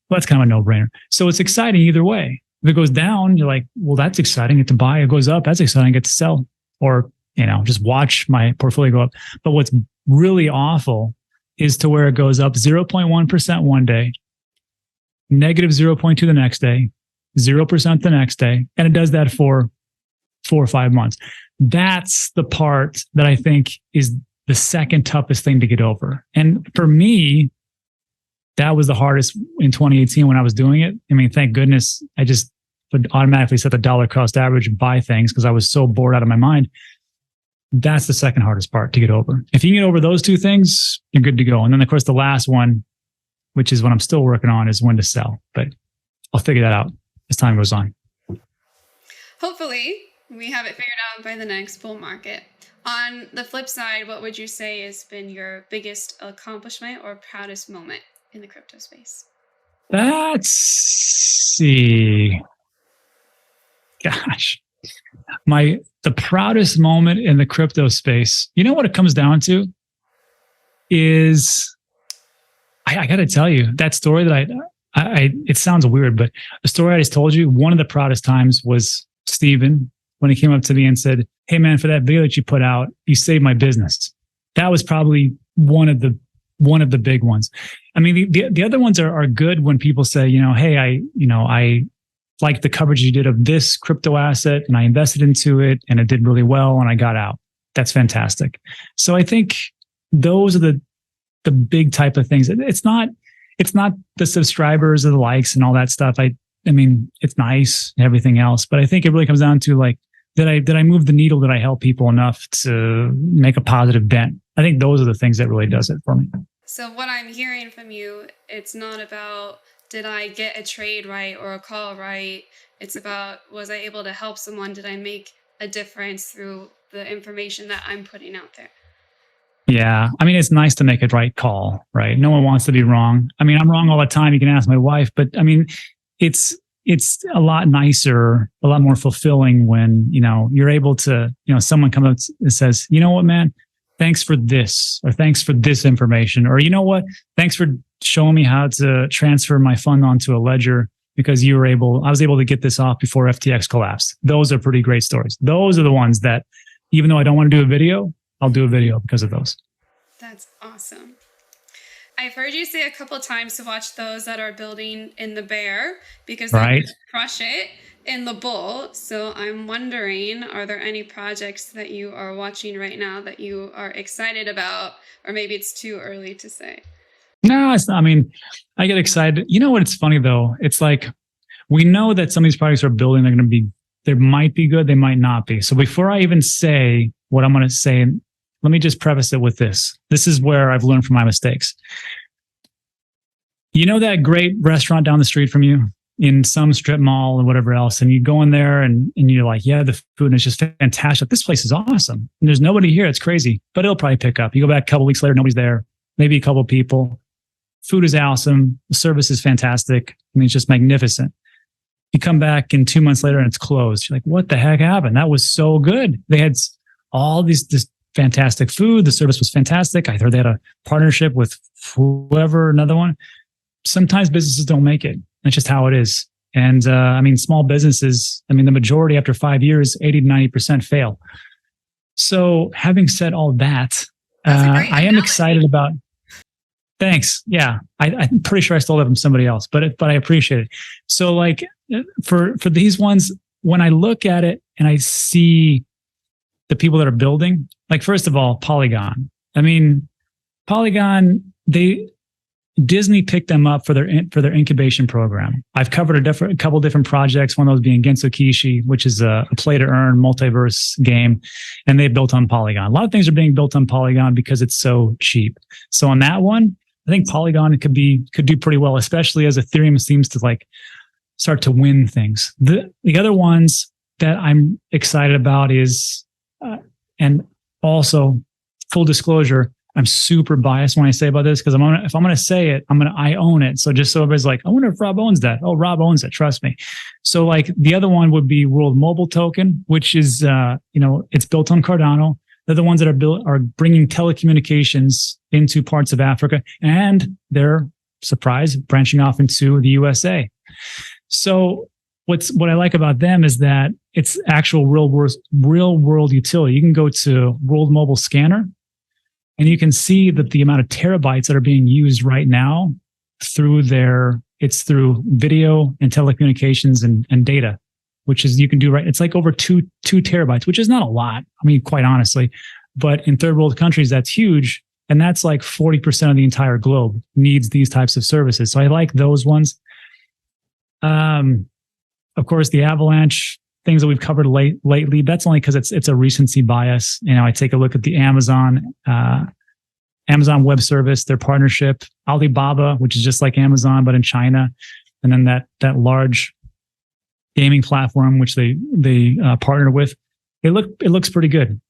Well, that's kind of a no-brainer. So it's exciting either way. If it goes down, you're like, well, that's exciting. I get to buy. It goes up. That's exciting. I get to sell. Or, just watch my portfolio go up. But what's really awful is to where it goes up 0.1% one day, negative 0.2 the next day, 0% the next day. And it does that for 4 or 5 months. That's the part that I think is the second toughest thing to get over. And for me, that was the hardest in 2018 when I was doing it. I mean, thank goodness I just would automatically set the dollar cost average and buy things because I was so bored out of my mind. That's the second hardest part to get over. If you can get over those two things, you're good to go. And then, of course, the last one, which is what I'm still working on, is when to sell. But I'll figure that out as time goes on. Hopefully, we have it figured out by the next bull market. On the flip side, what would you say has been your biggest accomplishment or proudest moment in the crypto space? Let's see. Gosh, the proudest moment in the crypto space, you know what it comes down to is, I got to tell you, that story that it sounds weird, but the story I just told you, one of the proudest times was Steven, when he came up to me and said, hey man, for that video that you put out, you saved my business. That was probably one of the big ones. I mean, the other ones are good when people say, hey, I like the coverage you did of this crypto asset and I invested into it and it did really well and I got out. That's fantastic. So I think those are the big type of things. It's not the subscribers or the likes and all that stuff. I mean, it's nice and everything else, but I think it really comes down to like, did I move the needle? Did I help people enough to make a positive dent? I think those are the things that really does it for me. So what I'm hearing from you, it's not about, did I get a trade right or a call right? It's about, was I able to help someone? Did I make a difference through the information that I'm putting out there? Yeah. I mean, it's nice to make a right call, right? No one wants to be wrong. I mean, I'm wrong all the time. You can ask my wife, but I mean, it's it's a lot nicer, a lot more fulfilling when, you're able to, someone comes up and says, you know what, man, thanks for this, or thanks for this information, or you know what, thanks for showing me how to transfer my fund onto a ledger because I was able to get this off before FTX collapsed. Those are pretty great stories. Those are the ones that, even though I don't want to do a video, I'll do a video because of those. That's awesome. I've heard you say a couple of times to watch those that are building in the bear because they crush it in the bull. So I'm wondering, are there any projects that you are watching right now that you are excited about, or maybe it's too early to say? No, it's not. I mean, I get excited. You know what? It's funny though. It's like, we know that some of these projects are building. They might be good. They might not be. So before I even say what I'm going to say, let me just preface it with this. This is where I've learned from my mistakes. You know that great restaurant down the street from you in some strip mall or whatever else, and you go in there and you're like, yeah, the food is just fantastic. This place is awesome. And there's nobody here. It's crazy, but it'll probably pick up. You go back a couple weeks later, nobody's there. Maybe a couple of people. Food is awesome. The service is fantastic. I mean, it's just magnificent. You come back in 2 months later and it's closed. You're like, what the heck happened? That was so good. They had all this fantastic food. The service was fantastic. I heard they had a partnership with whoever, another one. Sometimes businesses don't make it. That's just how it is. And I mean, small businesses, the majority after 5 years, 80 to 90% fail. So having said all that, I am excited about. Thanks. Yeah, I'm pretty sure I stole that from somebody else, but I appreciate it. So like for these ones, when I look at it and I see the people that are building, like first of all, Polygon. Polygon, Disney picked them up for their incubation program. I've covered a couple different projects. One of those being Genso Kishi, which is a play to earn multiverse game, and they built on Polygon. A lot of things are being built on Polygon because it's so cheap. So on that one, I think Polygon could do pretty well, especially as Ethereum seems to like start to win things. The other ones that I'm excited about is, and also full disclosure, I'm super biased when I say about this because if I'm going to say it, I own it. So just so everybody's like, I wonder if Rob owns that. Oh, Rob owns it. Trust me. So like the other one would be World Mobile Token, which is, it's built on Cardano. They're the ones that are bringing telecommunications into parts of Africa, and they're branching off into the USA. So what I like about them is that it's actual real world utility. You can go to World Mobile Scanner, and you can see that the amount of terabytes that are being used right now through video and telecommunications and data, which is you can do right. It's like over two terabytes, which is not a lot. Quite honestly, but in third world countries, that's huge. And that's like 40% of the entire globe needs these types of services. So I like those ones. Of course, the Avalanche things that we've covered lately, that's only because it's a recency bias. I take a look at the Amazon Web Service, their partnership, Alibaba, which is just like Amazon, but in China. And then that large gaming platform, which they partner with, it looks pretty good.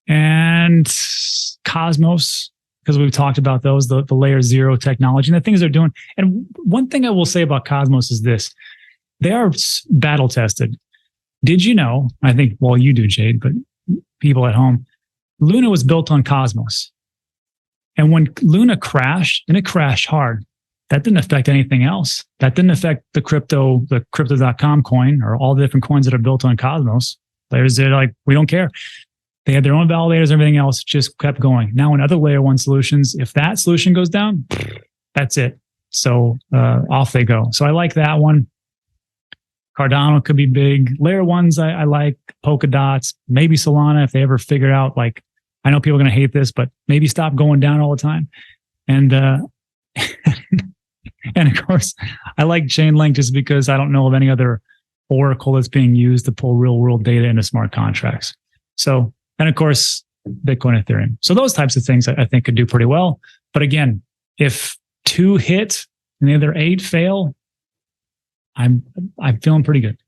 And Cosmos, because we've talked about those, the layer 0 technology and the things they're doing. And one thing I will say about Cosmos is this: they are battle tested. Did you know? I think, well, you do, Jade, but people at home, Luna was built on Cosmos. And when Luna crashed, and it crashed hard, that didn't affect anything else. That didn't affect the crypto.com coin or all the different coins that are built on Cosmos. Players, they're like, we don't care. They had their own validators, everything else just kept going. Now in other layer 1 solutions, if that solution goes down, that's it. So off they go. So I like that one. Cardano could be big. Layer 1s, I like Polkadots, maybe Solana if they ever figure out, like, I know people are going to hate this, but maybe stop going down all the time. And and of course, I like Chainlink just because I don't know of any other oracle that's being used to pull real world data into smart contracts. So, and of course, Bitcoin, Ethereum. So those types of things I think could do pretty well. But again, if 2 hit and the other 8 fail, I'm feeling pretty good.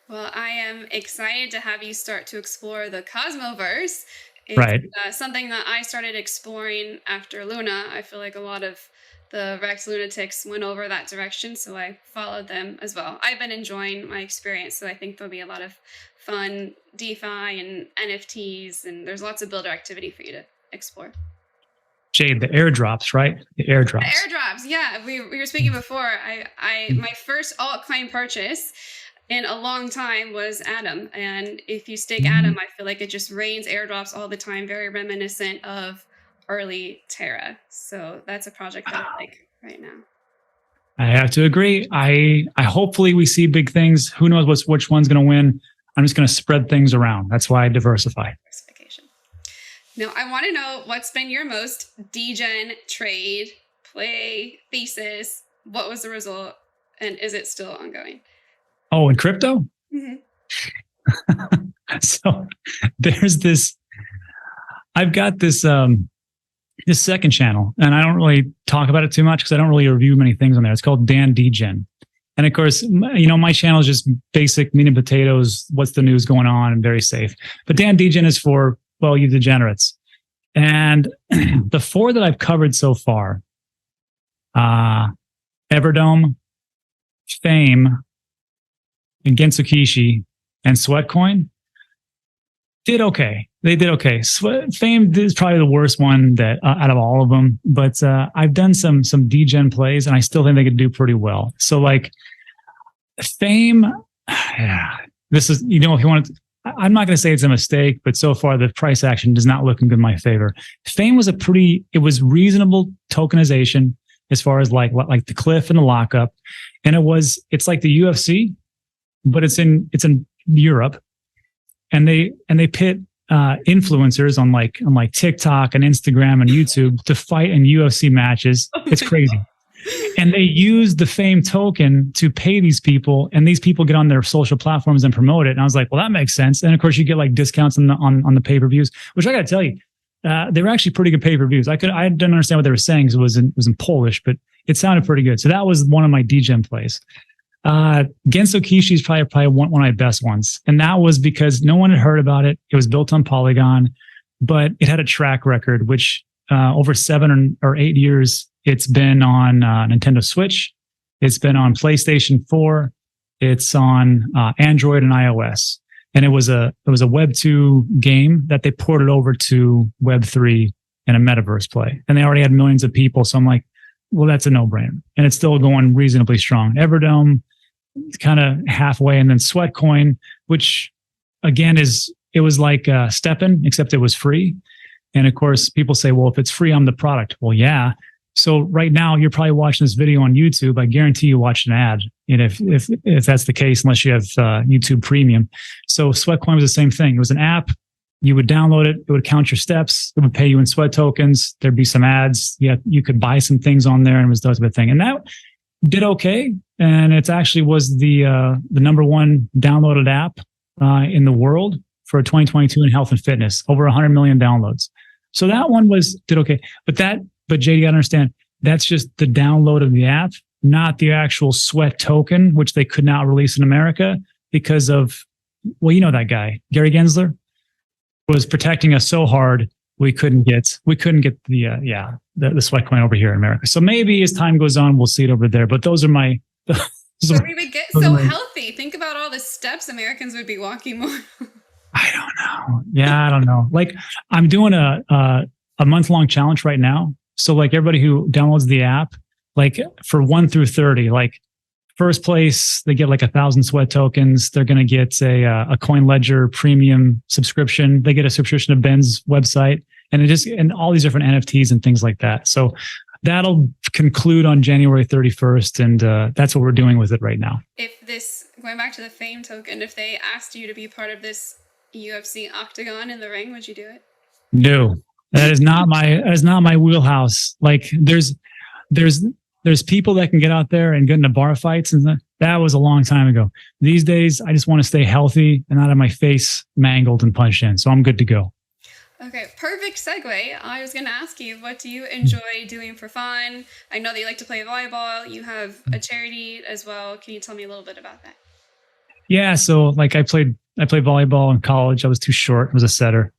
Well, I am excited to have you start to explore the Cosmoverse. It's Right. something that I started exploring after Luna. I feel like a lot of the Rex lunatics went over that direction, so I followed them as well. I've been enjoying my experience, so I think there'll be a lot of fun DeFi and NFTs, and there's lots of builder activity for you to explore. Jade, the airdrops, right? The airdrops. The airdrops, yeah. We were speaking before. I my first altcoin purchase in a long time was Atom. And if you stake Atom, I feel like it just rains airdrops all the time, very reminiscent of early Terra. So that's a project that I like right now. I have to agree. I hopefully we see big things. Who knows which one's going to win? I'm just going to spread things around. That's why I diversify. Diversification. Now, I want to know what's been your most Degen trade, play, thesis. What was the result? And is it still ongoing? Oh, in crypto? Mm-hmm. So there's this, I've got this this second channel, and I don't really talk about it too much because I don't really review many things on there. It's called Degen. And of course, my channel is just basic meat and potatoes, what's the news going on, and very safe. But Degen is for, well, you degenerates. And the 4 that I've covered so far, Everdome, Fame, and Gensukishi, and Sweatcoin, did okay. They did okay. Fame is probably the worst one that out of all of them. But I've done some Degen plays, and I still think they could do pretty well. So like Fame, yeah, this is, if you want to, I'm not going to say it's a mistake, but so far the price action does not look in my favor. Fame was it was reasonable tokenization as far as like the cliff and the lockup. And it's like the UFC, but it's in Europe. And they pit influencers on like TikTok and Instagram and YouTube to fight in UFC matches. It's crazy. And they use the Fame token to pay these people, and these people get on their social platforms and promote it. And I was like, well, that makes sense. And of course, you get like discounts on the pay-per-views, which I got to tell you, they were actually pretty good pay-per-views. I didn't understand what they were saying because it was in Polish, but it sounded pretty good. So that was one of my Degen plays. Gensukishi is probably one of my best ones. And that was because no one had heard about it. It was built on Polygon, but it had a track record, which over 7 or 8 years, it's been on Nintendo Switch. It's been on PlayStation 4. It's on Android and iOS. And it was a Web 2 game that they ported over to Web 3 in a metaverse play. And they already had millions of people. So I'm like, well, that's a no-brainer. And it's still going reasonably strong. Everdome, kind of halfway. And then Sweatcoin, which again it was like Steppen, except it was free. And of course, people say, well, if it's free, I'm the product. Well, yeah. So right now, you're probably watching this video on YouTube. I guarantee you watched an ad. And if that's the case, unless you have YouTube Premium. So Sweatcoin was the same thing. It was an app. You would download it. It would count your steps. It would pay you in sweat tokens. There'd be some ads. Yeah, you could buy some things on there, and it was that type of thing. And that did okay. And it actually was the number 1 downloaded app in the world for 2022 in health and fitness. Over 100 million downloads. So that one did okay. But Jade, you gotta understand, that's just the download of the app, not the actual sweat token, which they could not release in America because of, well, you know that guy, Gary Gensler, was protecting us so hard we couldn't get the sweat coin over here in America. So maybe as time goes on, we'll see it over there. But those are my. Where we would get so healthy. Think about all the steps Americans would be walking more. I don't know. Yeah, I don't know. Like I'm doing a month-long challenge right now. So like everybody who downloads the app, like for 1 through 30, like first place, they get like 1,000 sweat tokens. They're going to get a Coin Ledger premium subscription. They get a subscription to Ben's website, and all these different NFTs and things like that. So that'll conclude on January 31st. And that's what we're doing with it right now. Going back to the Fame token, if they asked you to be part of this UFC octagon in the ring, would you do it? No. That is not my wheelhouse. Like there's people that can get out there and get into bar fights, and that was a long time ago. These days, I just want to stay healthy and not have my face mangled and punched in. So I'm good to go. Okay, perfect segue. I was going to ask you, what do you enjoy doing for fun? I know that you like to play volleyball. You have a charity as well. Can you tell me a little bit about that? Yeah, so like I played volleyball in college. I was too short. I was a setter.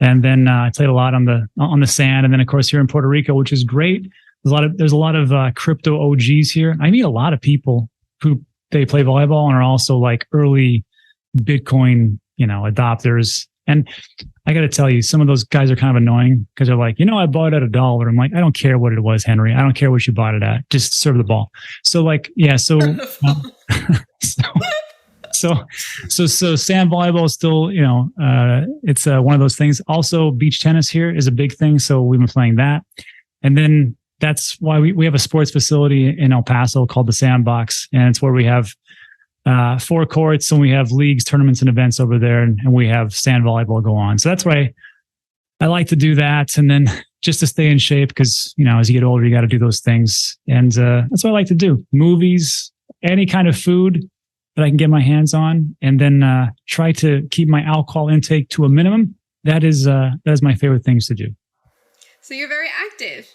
And then I played a lot on the sand. And then of course here in Puerto Rico, which is great. There's a lot of crypto OGs here. I meet a lot of people who they play volleyball and are also like early Bitcoin, adopters. And I got to tell you, some of those guys are kind of annoying because they're like, I bought it at $1. I'm like, I don't care what it was, Henry. I don't care what you bought it at. Just serve the ball. So like, yeah. So, so sand volleyball is still, it's one of those things. Also, beach tennis here is a big thing. So we've been playing that. And then that's why we have a sports facility in El Paso called the Sandbox. And it's where we have 4 courts, and we have leagues, tournaments, and events over there, and we have sand volleyball go on. So that's why I like to do that, and then just to stay in shape, because as you get older, you got to do those things, and that's what I like to do. Movies, any kind of food that I can get my hands on, and then try to keep my alcohol intake to a minimum. That is my favorite things to do. So you're very active.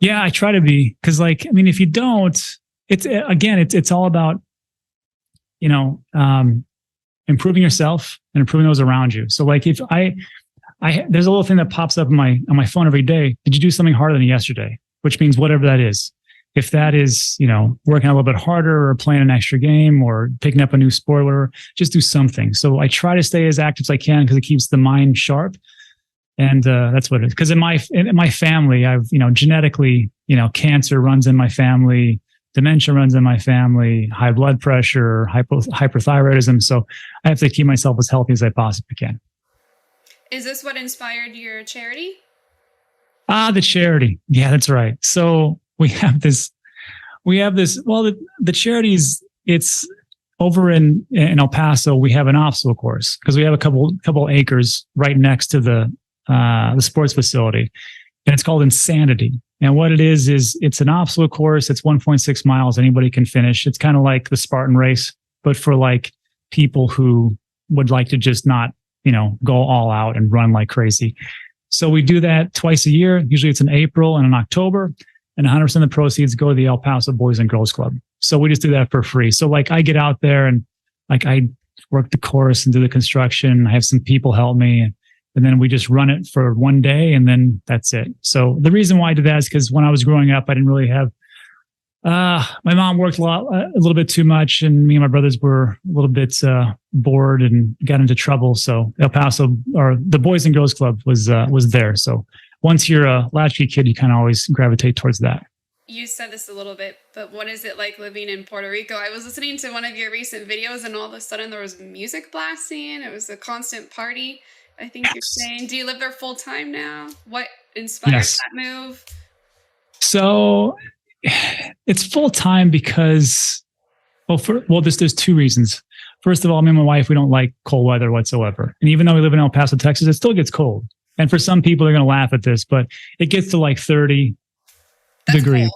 Yeah, I try to be, because if you don't, it's all about improving yourself and improving those around you. So like if I there's a little thing that pops up on my phone every day. Did you do something harder than yesterday? Which means whatever that is. If that is, working a little bit harder or playing an extra game or picking up a new sport, or whatever, just do something. So I try to stay as active as I can because it keeps the mind sharp. And that's what it is. Because in my family, I've, genetically, cancer runs in my family. Dementia runs in my family, high blood pressure, hyperthyroidism. So I have to keep myself as healthy as I possibly can. Is this what inspired your charity? The charity. Yeah, that's right. So we have this, well, the charities, it's over in El Paso. We have an obstacle course because we have a couple acres right next to the sports facility, and it's called Insanity. And what it is it's an obstacle course. It's 1.6 miles. Anybody can finish. It's kind of like the Spartan race, but for like people who would like to just not, go all out and run like crazy. So we do that twice a year. Usually it's in April and in October, and 100% of the proceeds go to the El Paso Boys and Girls Club. So we just do that for free. So like I get out there and like I work the course and do the construction. I have some people help me. And then we just run it for one day, and then that's it. So the reason why I did that is because when I was growing up, I didn't really have. My mom worked a little bit too much, and me and my brothers were a little bit bored and got into trouble. So El Paso, or the Boys and Girls Club, was there. So once you're a latchkey kid, you kind of always gravitate towards that. You said this a little bit, but what is it like living in Puerto Rico? I was listening to one of your recent videos, and all of a sudden there was music blasting. It was a constant party. I think you're saying, do you live there full time now? What inspired that move? So it's full time because, there's 2 reasons. First of all, me and my wife, we don't like cold weather whatsoever. And even though we live in El Paso, Texas, it still gets cold. And for some people, they're going to laugh at this, but it gets to like 30 degrees.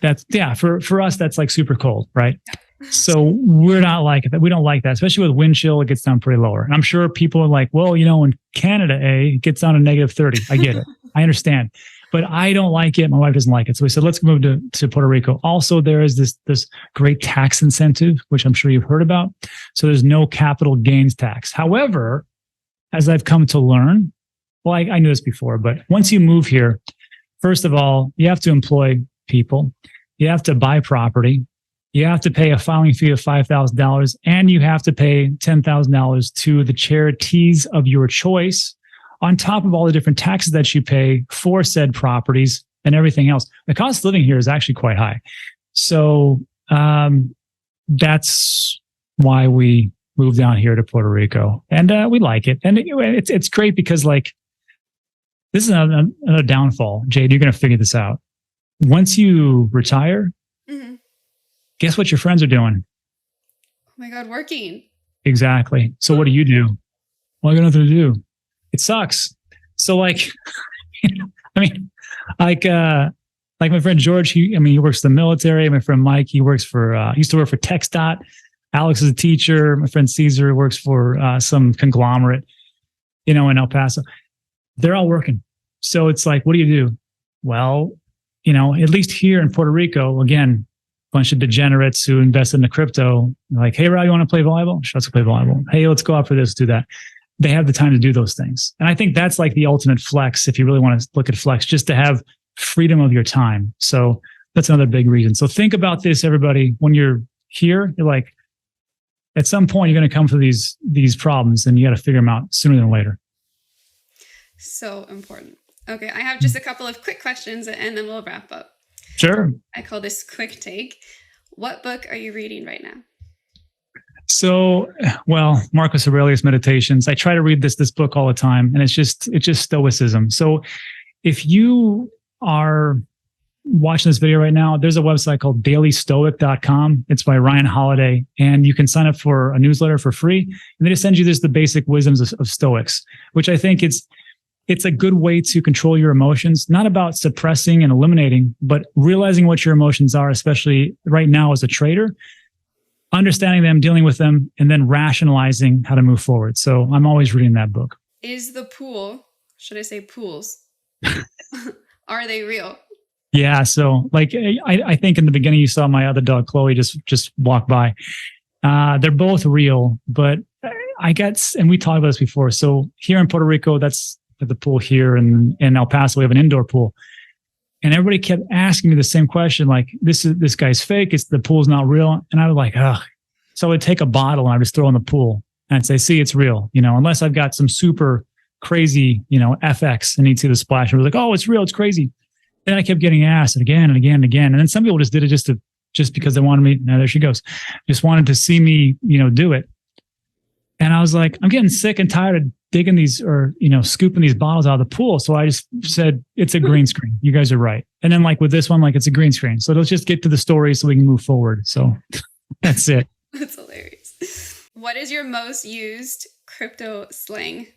Cold. For us, that's like super cold, right? Yeah. So we're not like that. We don't like that, especially with wind chill. It gets down pretty lower. And I'm sure people are like, well, in Canada, it gets down to negative 30. I get it. I understand. But I don't like it. My wife doesn't like it. So we said, let's move to Puerto Rico. Also, there is this great tax incentive, which I'm sure you've heard about. So there's no capital gains tax. However, as I've come to learn, well, I knew this before, but once you move here, first of all, you have to employ people. You have to buy property. You have to pay a filing fee of $5,000, and you have to pay $10,000 to the charities of your choice, on top of all the different taxes that you pay for said properties and everything else. The cost of living here is actually quite high. So that's why we moved down here to Puerto Rico, and we like it. And it's great because like this is another downfall. Jade, you're going to figure this out. Once you retire, guess what your friends are doing? Oh my God, working. Exactly. So what do you do? Well, I got nothing to do. It sucks. So like, like my friend George, he works in the military. My friend Mike, he works for, used to work for TxDOT. Alex is a teacher. My friend Caesar works for some conglomerate, in El Paso. They're all working. So it's like, what do you do? Well, at least here in Puerto Rico, again, bunch of degenerates who invested in the crypto. Like, hey, Rob, you want to play volleyball? Sure, let's play volleyball. Hey, let's go out for this, do that. they have the time to do those things. And I think that's like the ultimate flex. If you really want to look at flex, just to have freedom of your time. So that's another big reason. So think about this, everybody. When you're here, you're like, at some point, you're going to come through these problems, and you got to figure them out sooner than later. So important. Okay, I have just a couple of quick questions, and then we'll wrap up. Sure. I call this quick take. What book are you reading right now? So, well, Marcus Aurelius Meditations. I try to read this book all the time, and it's just stoicism. So if you are watching this video right now, there's a website called dailystoic.com. It's by Ryan Holiday, and you can sign up for a newsletter for free. And they just send you the basic wisdoms of Stoics, which I think it's a good way to control your emotions, not about suppressing and eliminating, but realizing what your emotions are, especially right now as a trader, understanding them, dealing with them, and then rationalizing how to move forward. So I'm always reading that book. Is the pool, should I say pools, are they real? Yeah. So like, I think in the beginning you saw my other dog, Chloe, just walk by. They're both real, but I get, and we talked about this before. So here in Puerto Rico, that's the pool here, and in El Paso, we have an indoor pool. And everybody kept asking me the same question, like, this guy's fake. The pool's not real. And I was like, ugh. So I would take a bottle and I would just throw in the pool and I'd say, see, it's real. Unless I've got some super crazy, FX and need to see the splash. I was like, oh, it's real. It's crazy. Then I kept getting asked again and again and again. And then some people just did it just because they wanted me. Now there she goes. Just wanted to see me, do it. And I was like, I'm getting sick and tired of digging these or, scooping these bottles out of the pool. So I just said, it's a green screen. You guys are right. And then like with this one, like it's a green screen. So let's just get to the story so we can move forward. So that's it. That's hilarious. What is your most used crypto slang?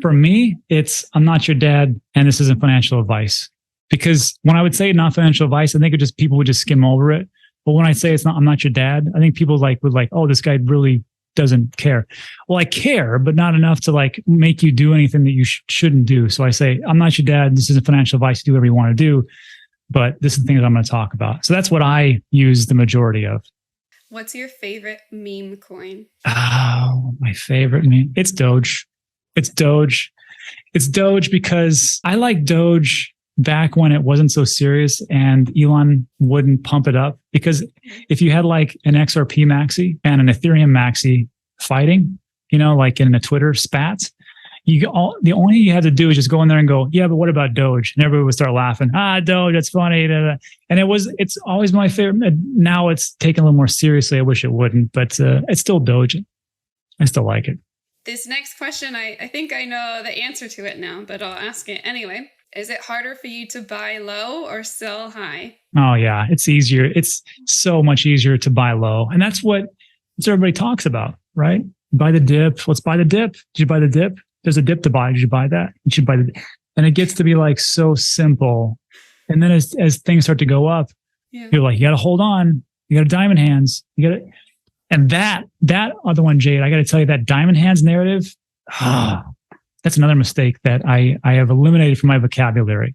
For me, it's I'm not your dad, and this isn't financial advice. Because when I would say not financial advice, I think people would just skim over it. But when I say I'm not your dad, I think people would oh, this guy really doesn't care. Well, I care, but not enough to make you do anything that you shouldn't do. So I say, I'm not your dad. This isn't financial advice. Do whatever you want to do. But this is the thing that I'm going to talk about. So that's what I use the majority of. What's your favorite meme coin? Oh, my favorite meme. It's Doge. It's Doge. It's Doge because I like Doge back when it wasn't so serious and Elon wouldn't pump it up. Because if you had like an XRP maxi and an Ethereum maxi fighting, like in a Twitter spat, the only thing you had to do is just go in there and go, yeah, but what about Doge? And everybody would start laughing. Doge, that's funny. And it's always my favorite. Now it's taken a little more seriously. I wish it wouldn't, but it's still Doge. I still like it. This next question, I think I know the answer to it now, but I'll ask it anyway. Is it harder for you to buy low or sell high? Oh, yeah. It's easier. It's so much easier to buy low. And that's what everybody talks about, right? Buy the dip. Let's buy the dip. Did you buy the dip? There's a dip to buy. Did you buy that? You should buy the dip. And it gets to be like so simple. And then as things start to go up, you're like, you got to hold on. You got to diamond hands. You got to. And that other one, Jade, I got to tell you, that diamond hands narrative, that's another mistake that I have eliminated from my vocabulary.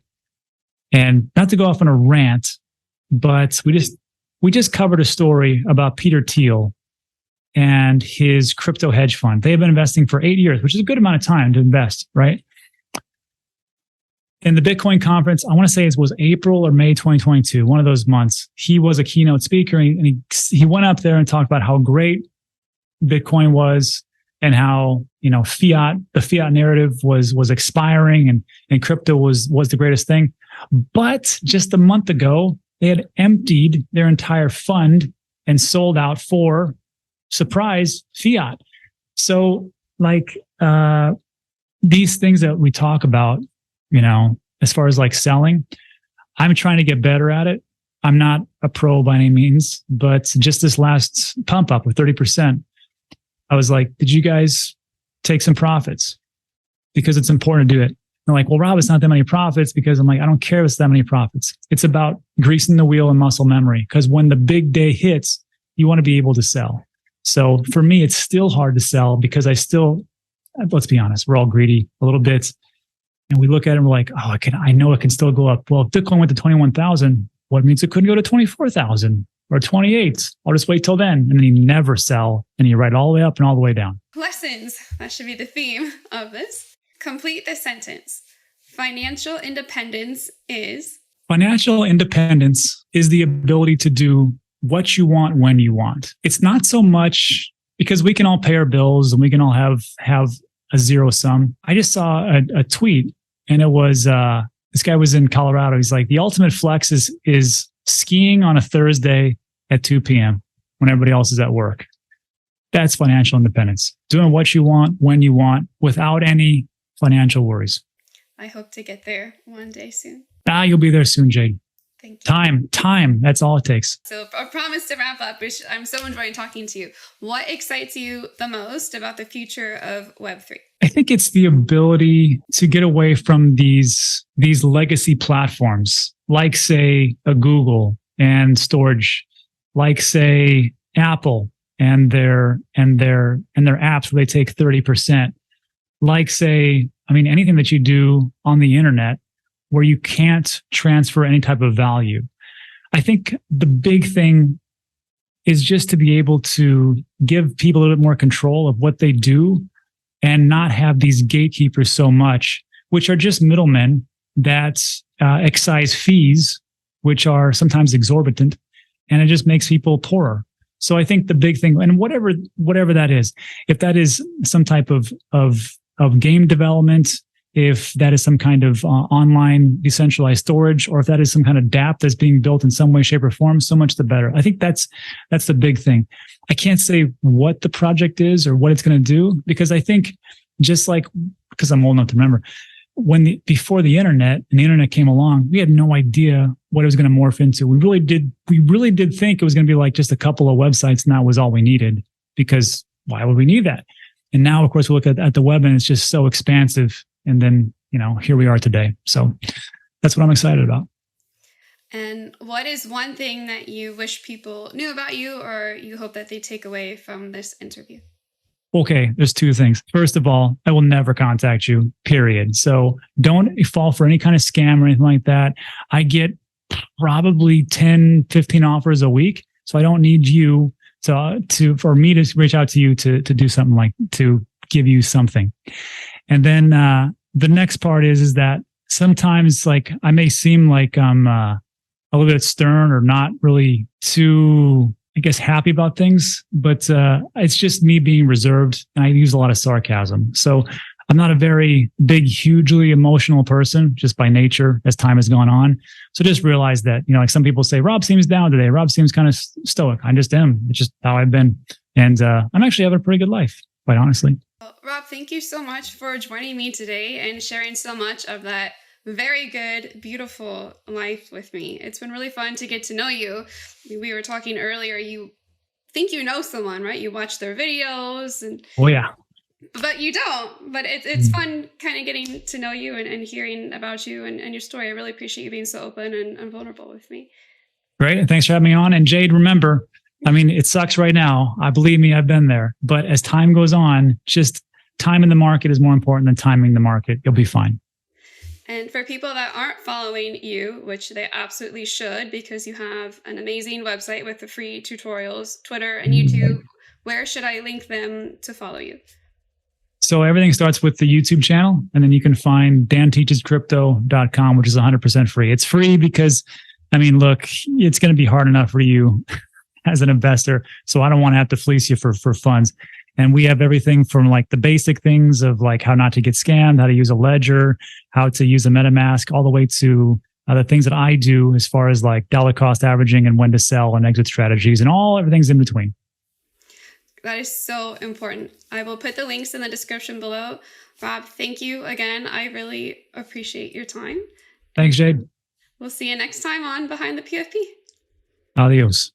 And not to go off on a rant, but we just covered a story about Peter Thiel and his crypto hedge fund. They have been investing for 8 years, which is a good amount of time to invest, right? In the Bitcoin conference, I want to say it was April or May 2022, one of those months, he was a keynote speaker, and he went up there and talked about how great Bitcoin was and how, the fiat narrative was expiring and crypto was the greatest thing. But just a month ago, they had emptied their entire fund and sold out for, surprise, fiat. So these things that we talk about, as far as selling, I'm trying to get better at it. I'm not a pro by any means, but just this last pump up with 30%, I was like, did you guys take some profits? Because it's important to do it. They're like, well, Rob, it's not that many profits. Because I'm like, I don't care if it's that many profits. It's about greasing the wheel and muscle memory. Because when the big day hits, you want to be able to sell. So for me, it's still hard to sell because let's be honest, we're all greedy a little bit. And we look at it and we're like, I know it can still go up. Well, if Bitcoin went to 21,000, what means it couldn't go to 24,000? or 28. I'll just wait till then. And then you never sell and you write all the way up and all the way down. Lessons. That should be the theme of this. Complete the sentence. Financial independence is... Financial independence is the ability to do what you want when you want. It's not so much because we can all pay our bills and we can all have a zero sum. I just saw a tweet and it was, this guy was in Colorado. He's like, the ultimate flex is skiing on a Thursday at 2 p.m. when everybody else is at work. That's financial independence. Doing what you want when you want without any financial worries. I hope to get there one day soon. You'll be there soon, Jade. Thank you. Time. That's all it takes. So I promise to wrap up, which I'm so enjoying talking to you. What excites you the most about the future of Web3? I think it's the ability to get away from these legacy platforms, like say a Google and storage, like say Apple and their apps where they take 30%, like say, anything that you do on the internet where you can't transfer any type of value. I think the big thing is just to be able to give people a little bit more control of what they do and not have these gatekeepers so much, which are just middlemen that excise fees, which are sometimes exorbitant, and it just makes people poorer. So I think the big thing, and whatever that is, if that is some type of game development, if that is some kind of online decentralized storage, or if that is some kind of dApp that's being built in some way, shape, or form, so much the better. I think that's the big thing. I can't say what the project is or what it's going to do, because I think just like, because I'm old enough to remember, before the internet and the internet came along, we had no idea what it was going to morph into. We really did think it was going to be like just a couple of websites, and that was all we needed, because why would we need that? And now, of course, we look at the web and it's just so expansive. And then, here we are today. So that's what I'm excited about. And what is one thing that you wish people knew about you, or you hope that they take away from this interview? Okay, there's two things. First of all, I will never contact you, period. So don't fall for any kind of scam or anything like that. I get probably 10, 15 offers a week. So I don't need you for me to reach out to you to do something to give you something. And then the next part is that sometimes I may seem like I'm a little bit stern or not really too, happy about things, but it's just me being reserved, and I use a lot of sarcasm. So I'm not a very big, hugely emotional person just by nature as time has gone on. So just realize that, some people say, Rob seems down today. Rob seems kind of stoic. I just am. It's just how I've been. And I'm actually having a pretty good life, quite honestly. Well, Rob, thank you so much for joining me today and sharing so much of that very good, beautiful life with me. It's been really fun to get to know you. We were talking earlier, you think you know someone, right? You watch their videos and... Oh, yeah. But you don't. But it's fun kind of getting to know you and hearing about you and your story. I really appreciate you being so open and vulnerable with me. Great. And thanks for having me on. And Jade, remember, it sucks right now. Believe me, I've been there. But as time goes on, just time in the market is more important than timing the market. You'll be fine. And for people that aren't following you, which they absolutely should, because you have an amazing website with the free tutorials, Twitter and YouTube, where should I link them to follow you? So everything starts with the YouTube channel, and then you can find danteachescrypto.com, which is 100% free. It's free because, look, it's going to be hard enough for you as an investor. So I don't want to have to fleece you for funds. And we have everything from the basic things of how not to get scammed, how to use a ledger, how to use a MetaMask, all the way to the things that I do as far as dollar cost averaging and when to sell and exit strategies and everything's in between. That is so important. I will put the links in the description below. Rob, thank you again. I really appreciate your time. Thanks, Jade. We'll see you next time on Behind the PFP. Adios.